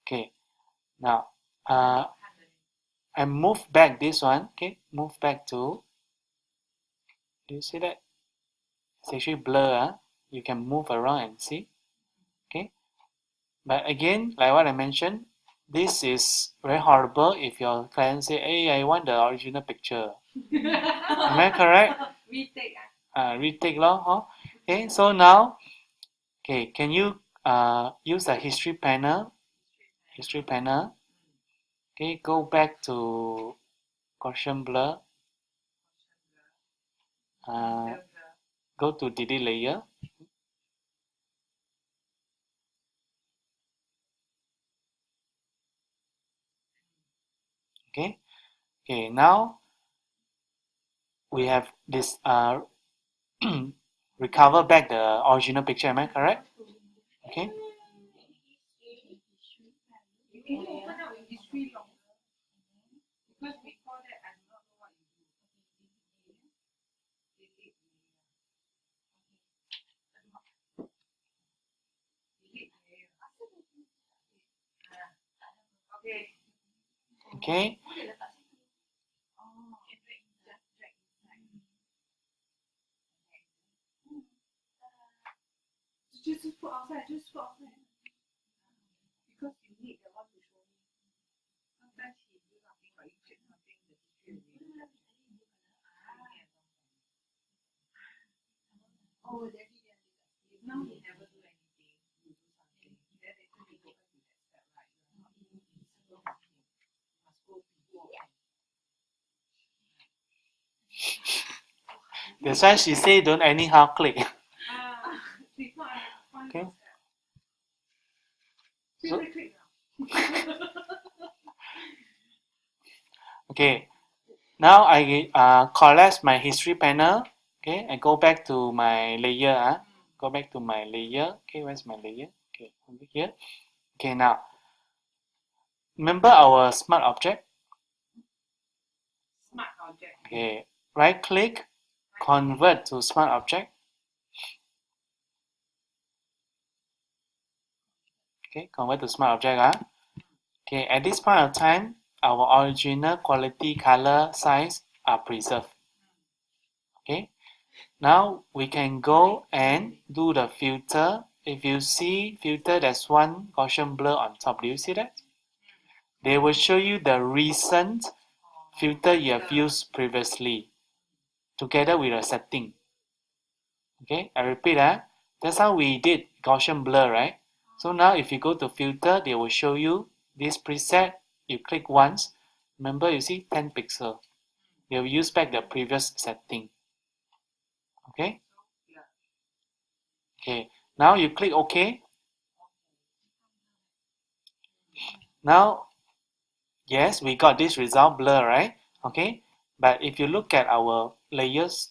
Okay. Now I move back this one. Okay, move back to Do you see that? It's actually blur. Huh? You can move around and see. Okay. But again, like what I mentioned, this is very horrible if your client say, hey, I want the original picture. Am I correct? Retake. Retake lor, huh? Okay, so now, okay, can you use the history panel? History panel. Okay, go back to Gaussian blur. Go to delete layer. Okay. Okay. Now we have this recover back the original picture. Am I correct? Okay. You can open up in history longer. Because before that, I do not know what you do. Delete layer. Okay. Okay. Just put outside. Just put outside. Because you need the one to show me. Sometimes he do nothing, but you check something. The history. Oh, that he now he never do anything. You do something. Then later you go back to that step, right? You are not invisible. You must go before. That's why she say don't anyhow click. Before I find Okay. So, click now. Okay. Now I collapse my history panel. Okay, I go back to my layer. Go back to my layer. Okay, where's my layer? Okay, over here. Okay, now remember our smart object. Smart object. Okay, right click, convert to smart object. Okay, convert to smart object. Okay, at this point of time, our original quality, color, size are preserved. Okay, now we can go and do the filter. If you see filter, there's one Gaussian blur on top. Do you see that? They will show you the recent filter you have used previously together with a setting. Okay, I repeat, that's how we did Gaussian blur, right? So now if you go to filter, they will show you this preset. You click once. Remember, you see 10 pixel. They will use back the previous setting. Okay? Okay, now you click OK. Now, yes, we got this result blur, right? Okay, but if you look at our layers,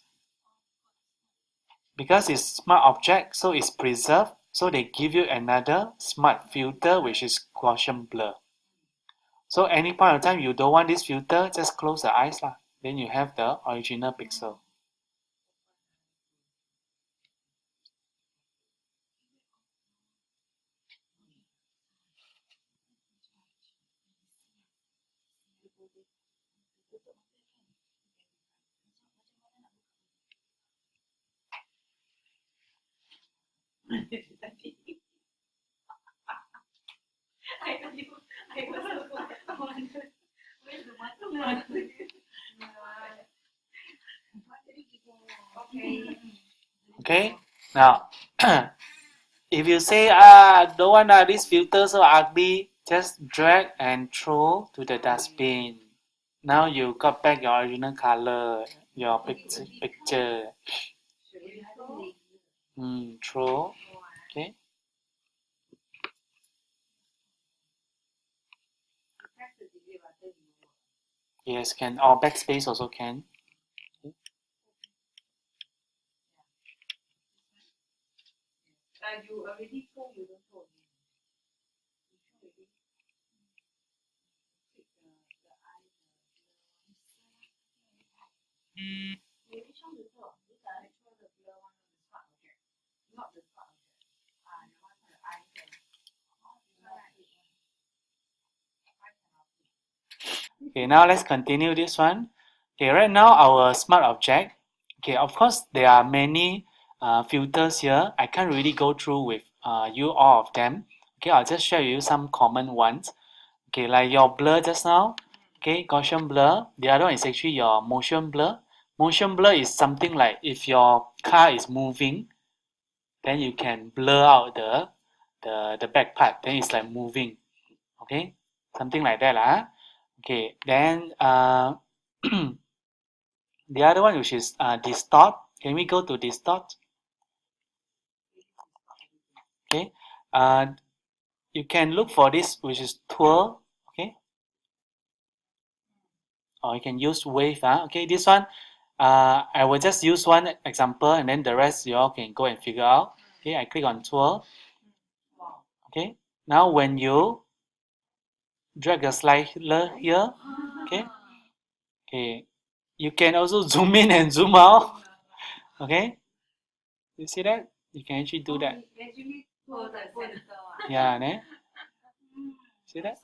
because it's smart object, so it's preserved, so they give you another smart filter, which is Gaussian blur. So any point of time you don't want this filter, just close the eyes lah. Then you have the original pixel. Okay, now if you say don't want this filter so ugly, just drag and throw to the dustbin. Now you got back your original color, your picture. Throw. Okay. Yes, can. Or backspace also can. You already told you don't told me. Okay, now let's continue this one. Okay, right now our smart object. Okay, of course there are many filters here. I can't really go through with you all of them. Okay, I'll just share with you some common ones. Okay, like your blur just now. Okay, Gaussian blur. The other one is actually your motion blur. Motion blur is something like if your car is moving, then you can blur out the back part. Then it's like moving. Okay, something like that lah. Okay, then the other one which is distort. Can we go to distort? Okay, you can look for this which is twirl. Okay, or you can use wave. Okay, this one I will just use one example and then the rest you all can go and figure out. Okay, I click on twirl. Okay, now when you drag the slider here, okay, you can also zoom in and zoom out. Okay, you see that? You can actually do that. Actually, for the center. Yeah, né? See that?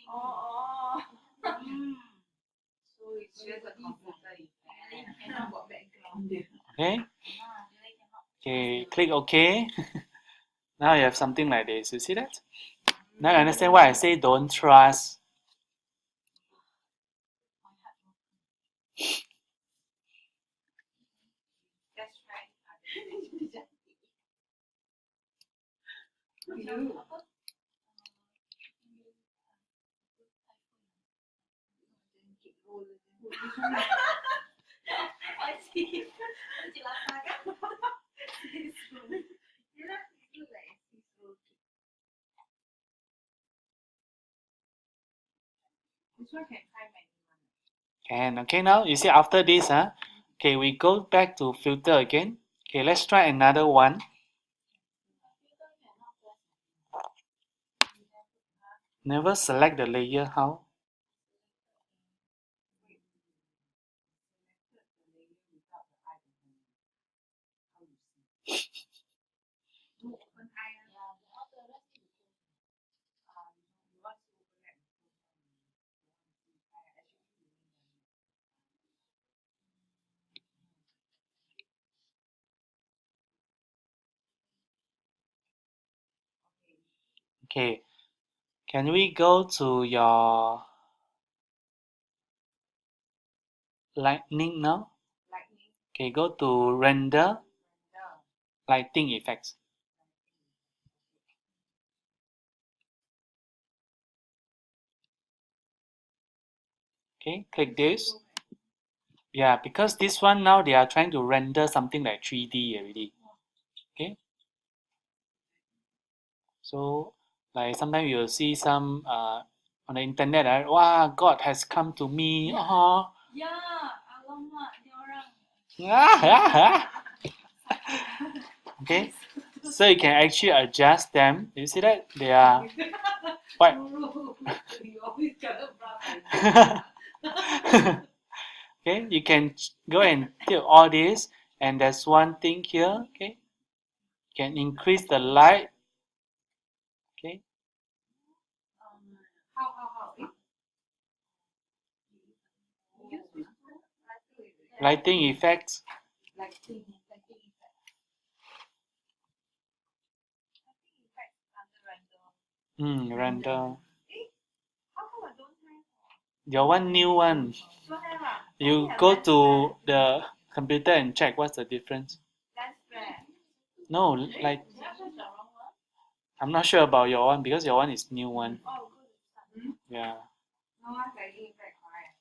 Oh. So it's just a computer effect. Cannot got background. Okay. Okay, click OK. Now you have something like this. You see that? Now you understand why I say don't trust. That's right. This one can try manual. And okay, now you see after this, okay, we go back to filter again. Okay, let's try another one. Never select the layer. How? Okay, can we go to your lightning now? Lightning. Okay, go to render lighting effects. Okay, click this. Yeah, because this one now they are trying to render something like 3D already. Okay. So like sometimes you'll see some on the internet, right? Wow, God has come to me. Ya, alamak, dia orang. Okay. So you can actually adjust them. You see that? They are what? You always got a problem. Okay, you can go and tilt all this, and there's one thing here. Okay, you can increase the light. Okay, How? lighting effects. Lighting effect. Render. How come I don't have? Your one new one. Don't have ah? You go to the computer and check what's the difference. That's bad. No, like That's the wrong one. I'm not sure about your one because your one is new one. Oh, good. Yeah. No one lighting effect, correct?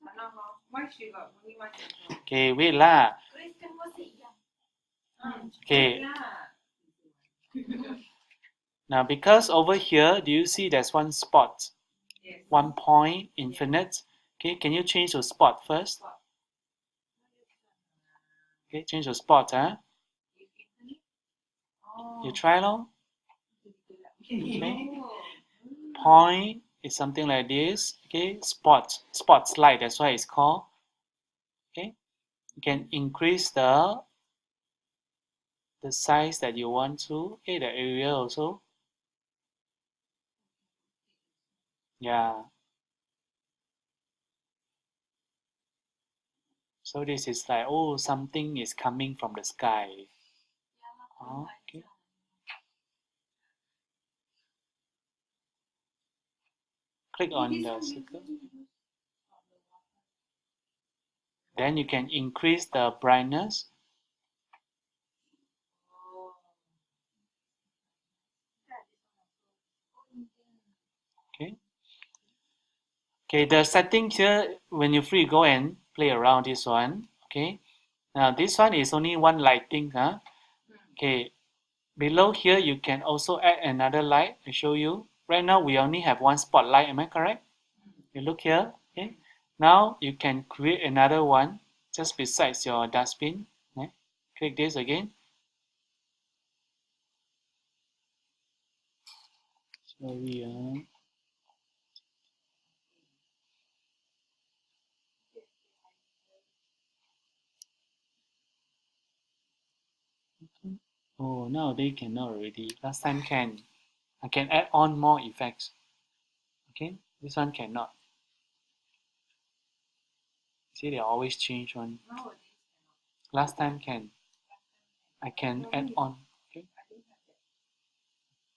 But now how? Why she got only one sensor? Okay, wait lah. Okay. Yeah. Now because over here, do you see there's one spot? Yes. 1 point, infinite. Okay, can you change to spot first? Okay, change to spot, You try lor. Okay. Point is something like this. Okay, spot light, that's why it's called. Okay, you can increase the size that you want to. Okay, the area also. Yeah. So this is like, oh, something is coming from the sky. Okay. Click on the circle. Then you can increase the brightness. Okay. Okay, the settings here, when you're free, go and play around this one. Okay. Now this one is only one lighting. Okay. Below here, you can also add another light. I show you. Right now, we only have one spotlight. Am I correct? You look here. Okay. Now you can create another one just besides your dustbin. Okay. Click this again. Sorry. Oh, nowadays cannot already. Last time can. I can add on more effects. Okay, this one cannot. See, they always change one. Last time can. I can add on. Okay.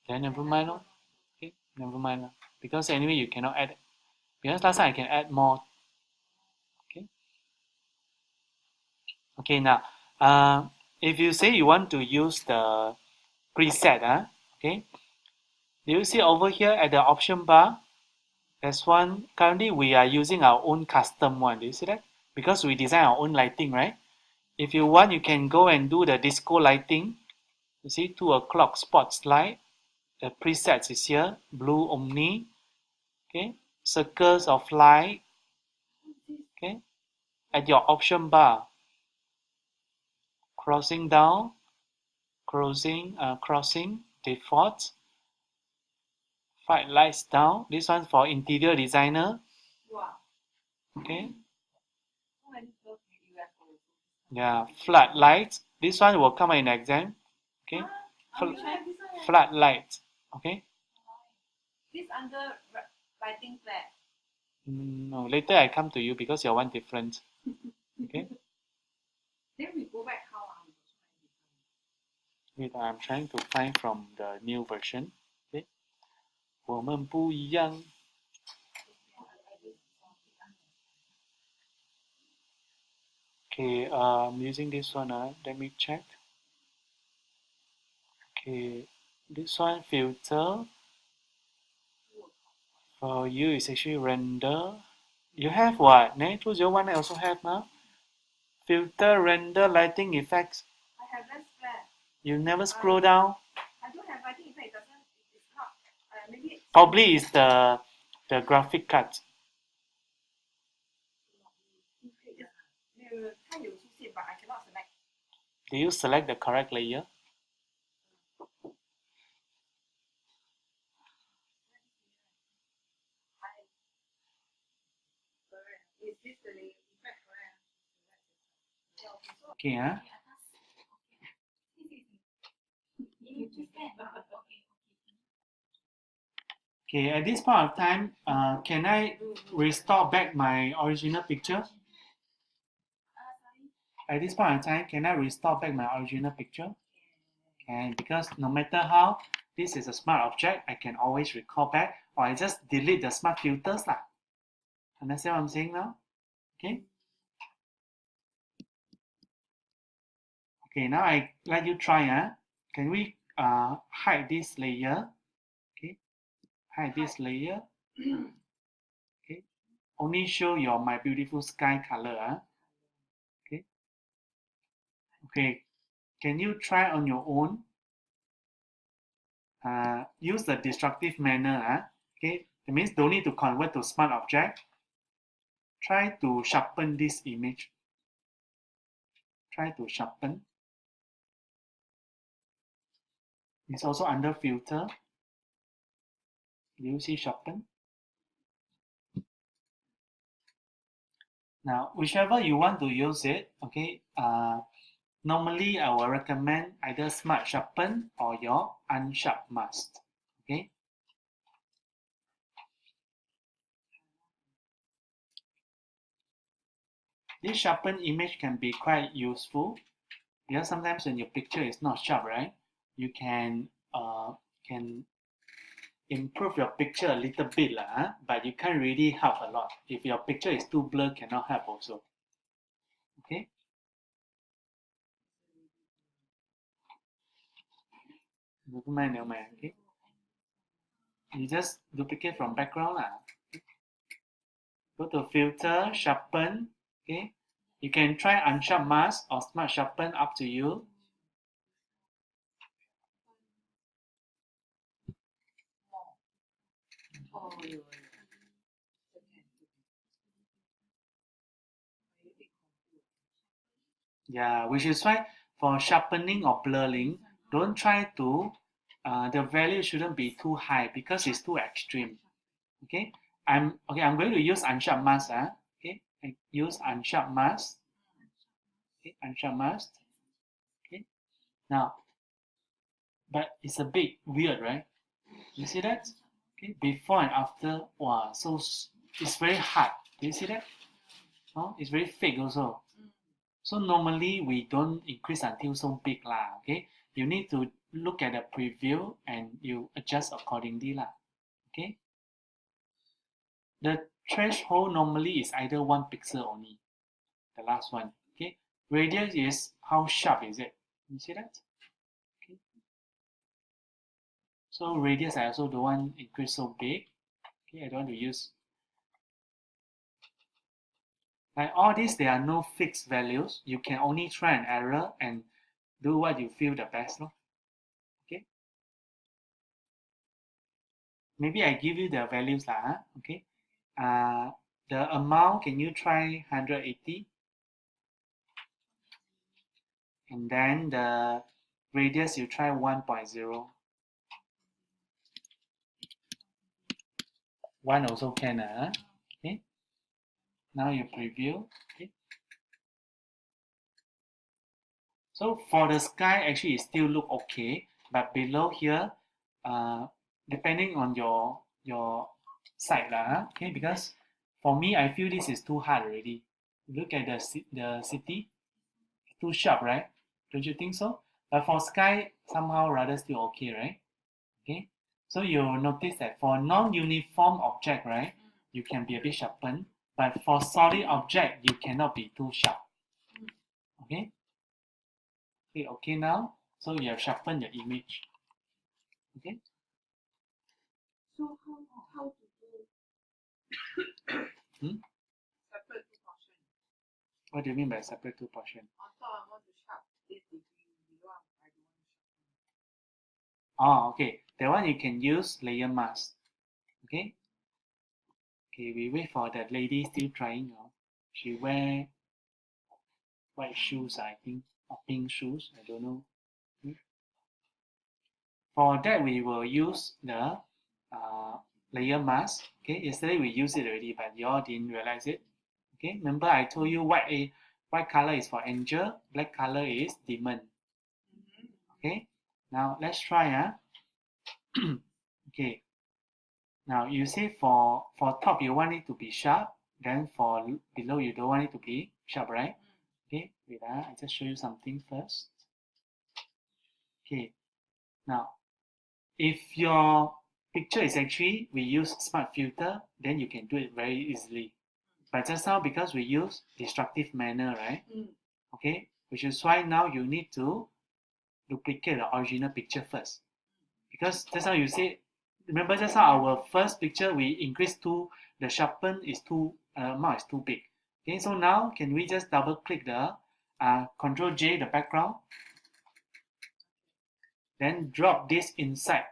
Then never mind. Okay, never mind. Because anyway, you cannot add. Because last time I can add more. Okay. Okay, now, if you say you want to use the preset, okay, do you see over here at the option bar? There's one. Currently, we are using our own custom one. Do you see that? Because we design our own lighting, right? If you want, you can go and do the disco lighting. You see, 2 o'clock spots light. The presets is here. Blue omni. Okay. Circles of light. Okay. At your option bar. Crossing down. Crossing. Default. 5 lights down. This one's for interior designer. Okay. Yeah. Floodlights. This one will come in exam. Okay. Floodlights. Okay. This under lighting flat. No, later I come to you because your one different. Okay. Then we go back how Wait, I'm trying to find from the new version. Okay. 我们不一样。Okay, I'm using this one. Let me check. Okay, this one filter. For you, it's actually render. You have what? 201 I also have now. Filter, render, lighting effects. I have less flat. You never scroll down. I don't have lighting effect. It doesn't. It's not. Maybe. Probably it's the graphic card. 它有出现 but I cannot select. Do you select the correct layer? Is this the effect? Okay, Okay, at this point of time, can I restore back my original picture? At this point of time, can I restore back my original picture? Okay, because no matter how, this is a smart object, I can always recall back, or I just delete the smart filters lah. Understand what I'm saying now? Okay. Okay, now I let you try. Can we hide this layer? Okay, hide this layer. Okay, only show your my beautiful sky color. Okay. Okay, can you try on your own? Use the destructive manner. Okay, that means don't need to convert to smart object. Try to sharpen this image. Try to sharpen. It's also under filter. Do you see sharpen? Now, whichever you want to use it, okay, normally I will recommend either smart sharpen or your unsharp mask, okay? This sharpened image can be quite useful because sometimes when your picture is not sharp, right, you can improve your picture a little bit lah, but you can't really help a lot. If your picture is too blurred, cannot help also. Okay. Never mind. Okay. You just duplicate from background lah. Go to filter, sharpen. Okay. You can try unsharp mask or smart sharpen, up to you. Yeah, which is why for sharpening or blurring, don't try to, the value shouldn't be too high because it's too extreme. Okay, I'm going to use unsharp mask. Okay, I use unsharp mask. Okay, unsharp mask. Okay, now, but it's a bit weird, right? You see that? Okay, before and after, wow, so it's very hard. Do you see that? Oh, it's very fake also. So normally we don't increase until so big lah. Okay, you need to look at the preview and you adjust accordingly lah. Okay. The threshold normally is either 1 pixel only. The last one. Okay. Radius is how sharp is it? You see that? Okay. So radius I also don't want increase so big. Okay, I don't want to use. Like all these, there are no fixed values. You can only try and error and do what you feel the best. No? Okay. Maybe I give you the values lah. Okay. The amount, can you try 180? And then the radius, you try 1.0. 1 also can. Okay. Now you preview. Okay. So for the sky, actually, it still look okay. But below here, depending on your side lah. Okay. Because for me, I feel this is too hard already. Look at the city. Too sharp, right? Don't you think so? But for sky, somehow rather still okay, right? Okay. So you'll notice that for non-uniform object, right, you can be a bit sharpened. But for solid object, you cannot be too sharp. Okay. Okay, now. So you have sharpened your image. Okay. So how to do separate two portion? What do you mean by separate two portion? On top I want to sharp this degree, below I don't want to sharpen. Oh, okay. That one you can use layer mask. Okay. Okay, we wait for that lady still trying. She wear white shoes, I think, or pink shoes. I don't know. For that, we will use the layer mask. Okay, yesterday we used it already, but you all didn't realize it. Okay, remember I told you white color is for angel, black color is demon. Okay, now let's try. Okay, now you say for top you want it to be sharp, then for below you don't want it to be sharp, right? Okay, wait, I just show you something first. Okay, now if your picture is actually, we use smart filter, then you can do it very easily. But just now, because we use destructive manner, right? Okay, which is why now you need to duplicate the original picture first. Because just now you say, remember just now our first picture, we increase to the sharpen is too, amount is too big. Okay, so now can we just double click the Control J, the background, then drop this inside.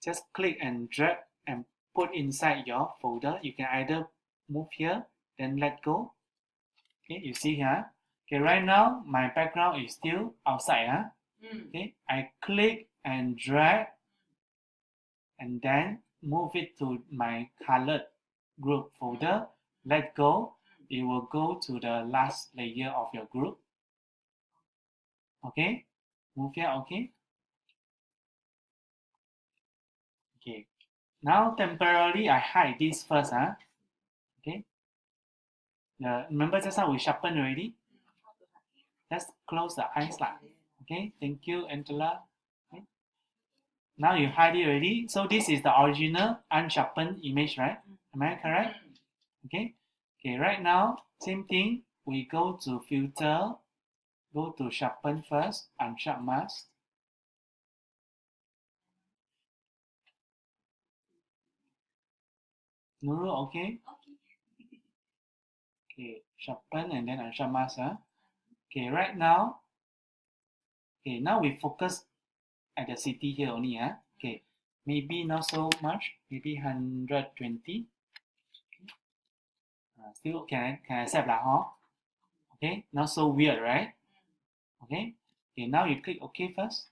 Just click and drag and put inside your folder. You can either move here, then let go. Okay, you see here. Okay, right now my background is still outside. Okay, I click and drag and then move it to my colored group folder. Let go. It will go to the last layer of your group. Okay, move here. Okay. Okay. Now temporarily I hide this first. Okay. Remember just now we sharpen already? Just close the eyes lah. Okay, thank you, Angela. Okay. Now you hide it already. So this is the original unsharpened image, right? Am I correct? Okay. Okay, right now, same thing. We go to filter, go to sharpen first, unsharp mask. Nurul, okay? Okay, sharpen and then unsharp mask. Huh? Okay, right now, okay, now we focus at the city here only. Huh? Okay, maybe not so much, maybe 120. Still can accept lah, huh? Okay, not so weird, right? Okay, okay, now you click OK first.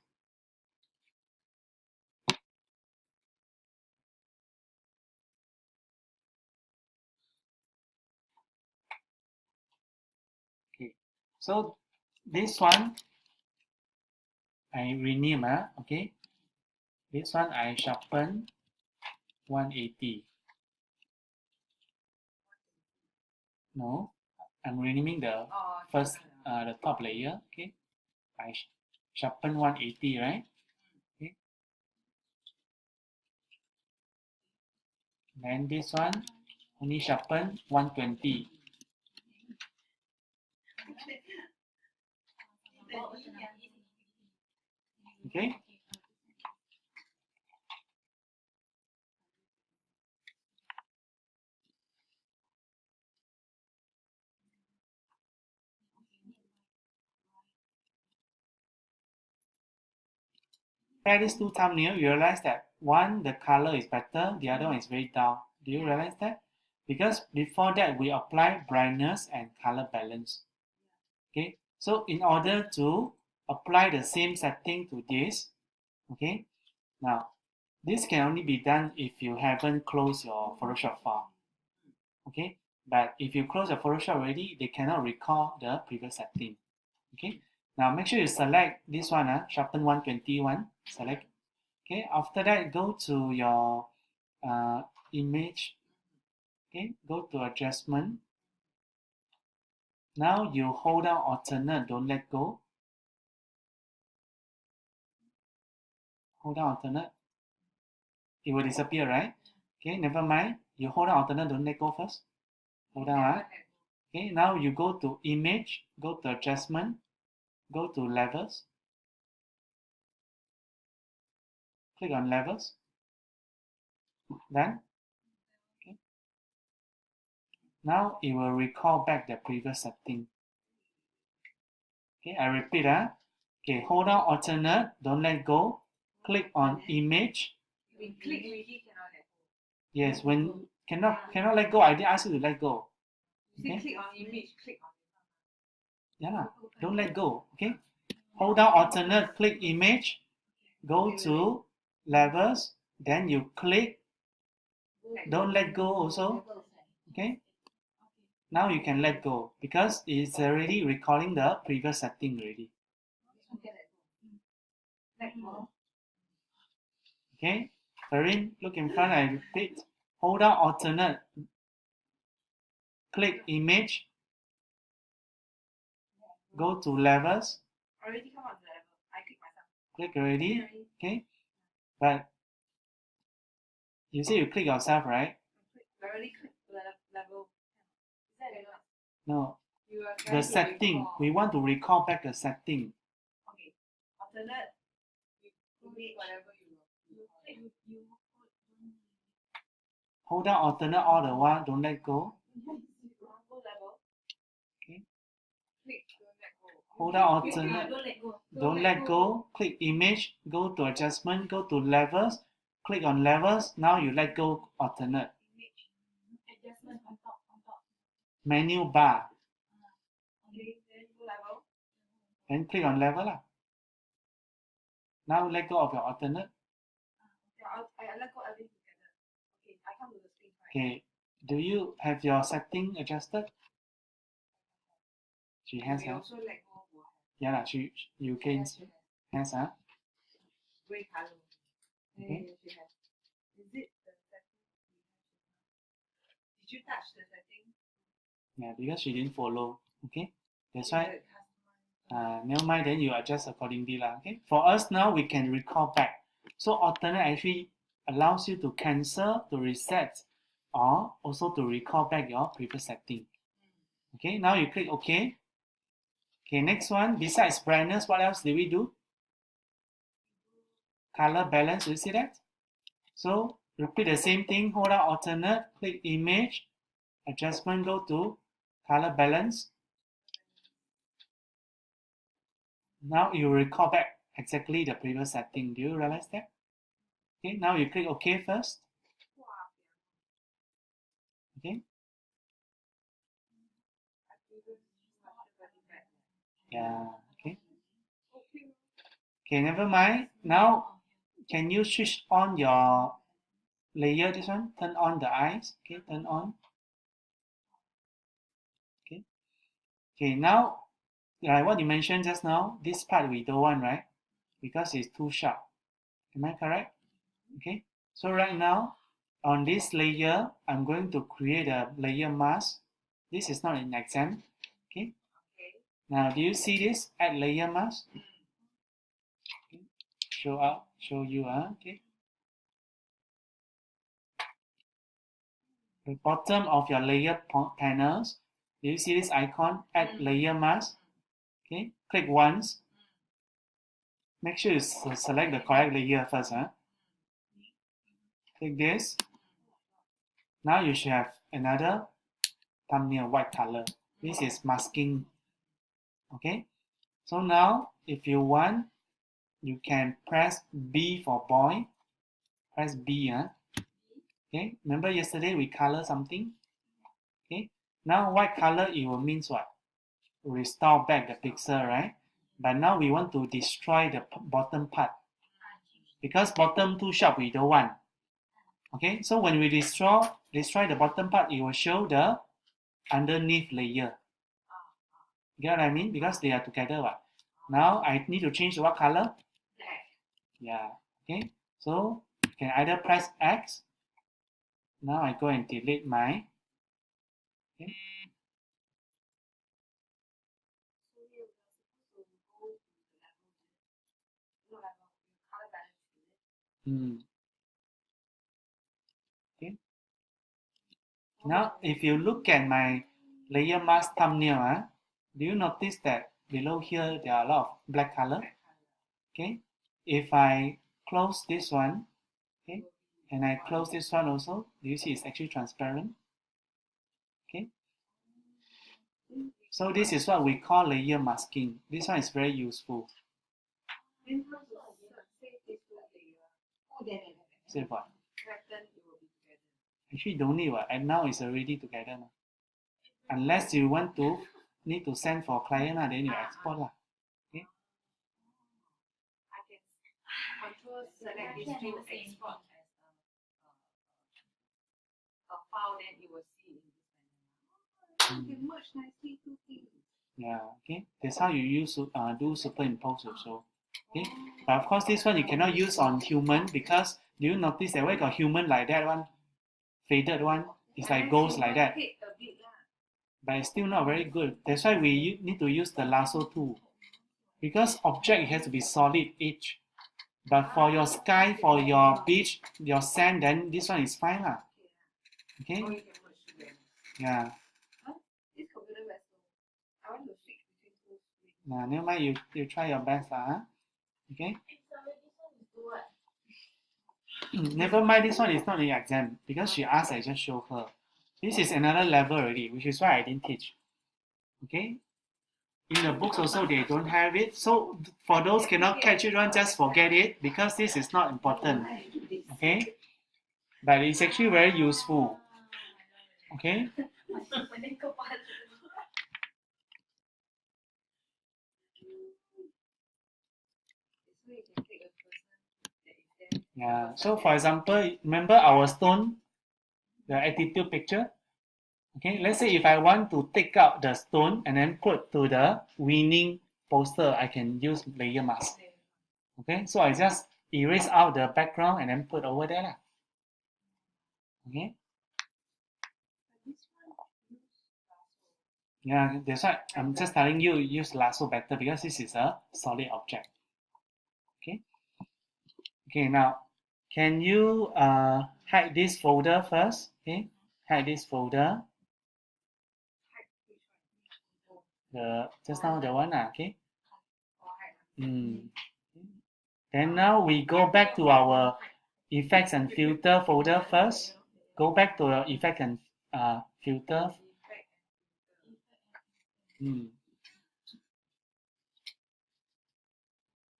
Okay, so this one I rename, okay. This one I sharpen 180. No, I'm renaming the first, the top layer, okay. I sharpen 180, right? Okay. Then this one only sharpen 120. Okay. Try these two thumbnail, you realize that one, the color is better, the other one is very dull. Do you realize that? Because before that, we apply brightness and color balance. Okay, so in order to apply the same setting to this, okay, now this can only be done if you haven't closed your Photoshop file. Okay, but if you close your Photoshop already, they cannot recall the previous setting. Okay, now make sure you select this one, sharpen 121, select. Okay, after that, go to your image. Okay, go to adjustment. Now you hold down alternate, don't let go. Hold down alternate. It will disappear, right? Okay, never mind. You hold down alternate, don't let go first. Hold down. Okay, now you go to image, go to adjustment, go to levels. Click on levels. Done. Okay. Now it will recall back the previous setting. Okay, I repeat. Okay, hold down alternate, don't let go. Click on image. We click really cannot let go. Yes, when cannot let go, I didn't ask you to let go. You Okay. say click on image, click on Yeah, don't let go. Okay, hold down alternate, click image, go to levels, then you click, don't let go also. Okay, now you can let go because it's already recalling the previous setting already. let go. Okay, Karin, look in front, I repeat, hold down alternate, click image, go to levels, Already come on the level. I click myself. click already. Okay, but you say you click yourself, right? I already click the level. Is that enough? No, You are the trying to setting, recall. we want to recall back the setting. Okay. Alternate. You make whatever you want. Hold down alternate all the while, don't let go. Go level. Okay. Click, don't let go. Hold down alternate, Don't let go. don't let go. Click image, go to adjustment, go to levels, click on levels. Now you let go alternate. Image. Adjustment on top. Menu bar, Okay, then go level. then click on level lah. Now let go of your alternate. I let go everything together. Okay, I come to the screen. Okay, do you have your setting adjusted? She has, We also let go. Yeah lah, you can has, Gray color. Okay. She has. Is it the setting? Did you touch the setting? Yeah, because she didn't follow. Okay, that's why. Never mind, then you adjust accordingly lah. Okay. For us now, we can recall back. So alternate actually allows you to cancel, to reset, or also to recall back your previous setting. Okay. Now you click OK. Okay. Next one. Besides brightness, what else did we do? Color balance. Do you see that? So repeat the same thing. Hold out alternate. Click image. Adjustment. Go to color balance. Now you recall back exactly the previous setting. Do you realize that? Okay, now you click OK first. Okay. Yeah, okay. Okay, never mind. Now, can you switch on your layer, this one? Turn on the eyes. Okay, turn on. Okay. Okay, now, like what you mentioned just now, this part we don't want, right? Because it's too sharp. Am I correct? Okay. So right now, on this layer, I'm going to create a layer mask. This is not an exam. Okay. Now, do you see this? Add layer mask. Okay. Show you. Okay. The bottom of your layer panels, do you see this icon? Add layer mask. Okay. Click once. Make sure you select the correct layer first. Click this. Now you should have another thumbnail white color. This is masking. Okay. So now, if you want, you can press B for boy. Press B. Okay. Remember yesterday we color something? Okay. Now white color, it will means what? Restore back the pixel, right? But now we want to destroy the bottom part. Because bottom too sharp, we don't want. Okay. So when we destroy the bottom part, it will show the underneath layer. Get what I mean? Because they are together. What? Now I need to change to what color? Yeah. Okay. So you can either press X. Now I go and delete my. Okay. Okay. Now if you look at my layer mask thumbnail, do you notice that below here there are a lot of black color? Okay. If I close this one, okay, and I close this one also, do you see it's actually transparent? Okay. So this is what we call layer masking. This one is very useful. Save what? Actually don't need what, and now it's already together now. Unless you want to need to send for client, then you export lah. Okay. I can control select this to export as a file, then you will see in this panel. You can merge nicely two things. Yeah, okay. That's how you use do superimpose also. Okay. But of course this one you cannot use on human because do you notice that where got human like that one? Faded one. It's like ghost like that. But it's still not very good. That's why we need to use the lasso tool. Because object has to be solid edge. But for your sky, for your beach, your sand, then this one is fine lah. Okay? Yeah. Nah, never mind, you try your best lah. Okay? Never mind, this one is not the exam. Because she asked, I just show her. This is another level already, which is why I didn't teach. Okay? In the books also, they don't have it. So for those cannot catch it one, just forget it. Because this is not important. Okay? But it's actually very useful. Okay? Yeah. So for example, remember our stone, the attitude picture? Okay, let's say if I want to take out the stone and then put to the winning poster, I can use layer mask. Okay, so I just erase out the background and then put over there lah. Okay. Yeah, that's why I'm just telling you use lasso better because this is a solid object. Okay. Okay, now can you hide this folder first? Okay, hide this folder. The just now the one okay. Then now we go back to our effects and filter folder first. Go back to your effect and filter.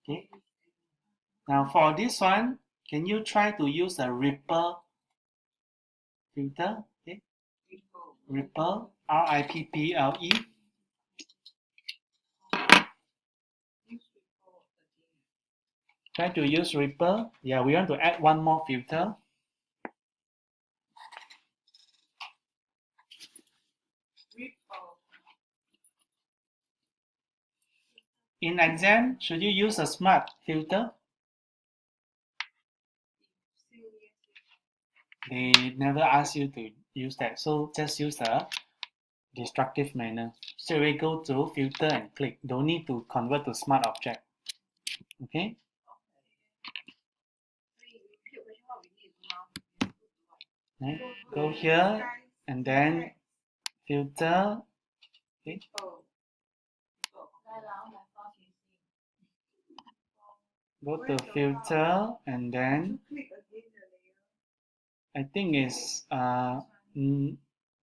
Okay. Now for this one, can you try to use a ripple filter? Okay. Ripple, R-I-P-P-L-E. Try to use ripple. Yeah, we want to add one more filter. In exam, should you use a smart filter? They never ask you to use that, so just use a destructive manner. Straight away go to filter and click. Don't need to convert to smart object. Okay? Right. Go here and then filter. Okay. Go to filter and then I think it's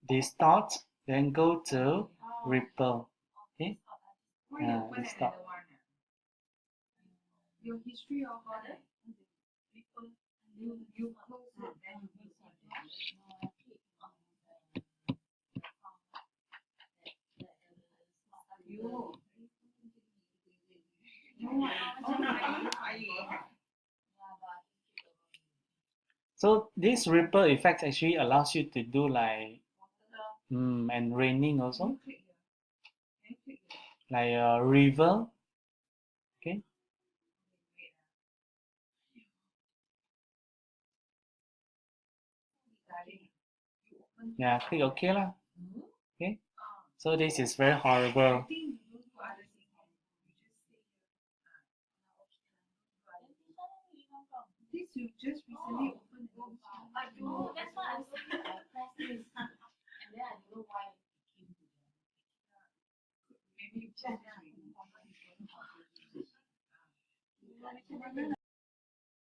distort. Then go to ripple. Okay. Distort. Your history of order. You close it, then So this ripple effect actually allows you to do like and raining also, like a river. Okay. Yeah, click OK lah. Okay. So this is very horrible. this you just recently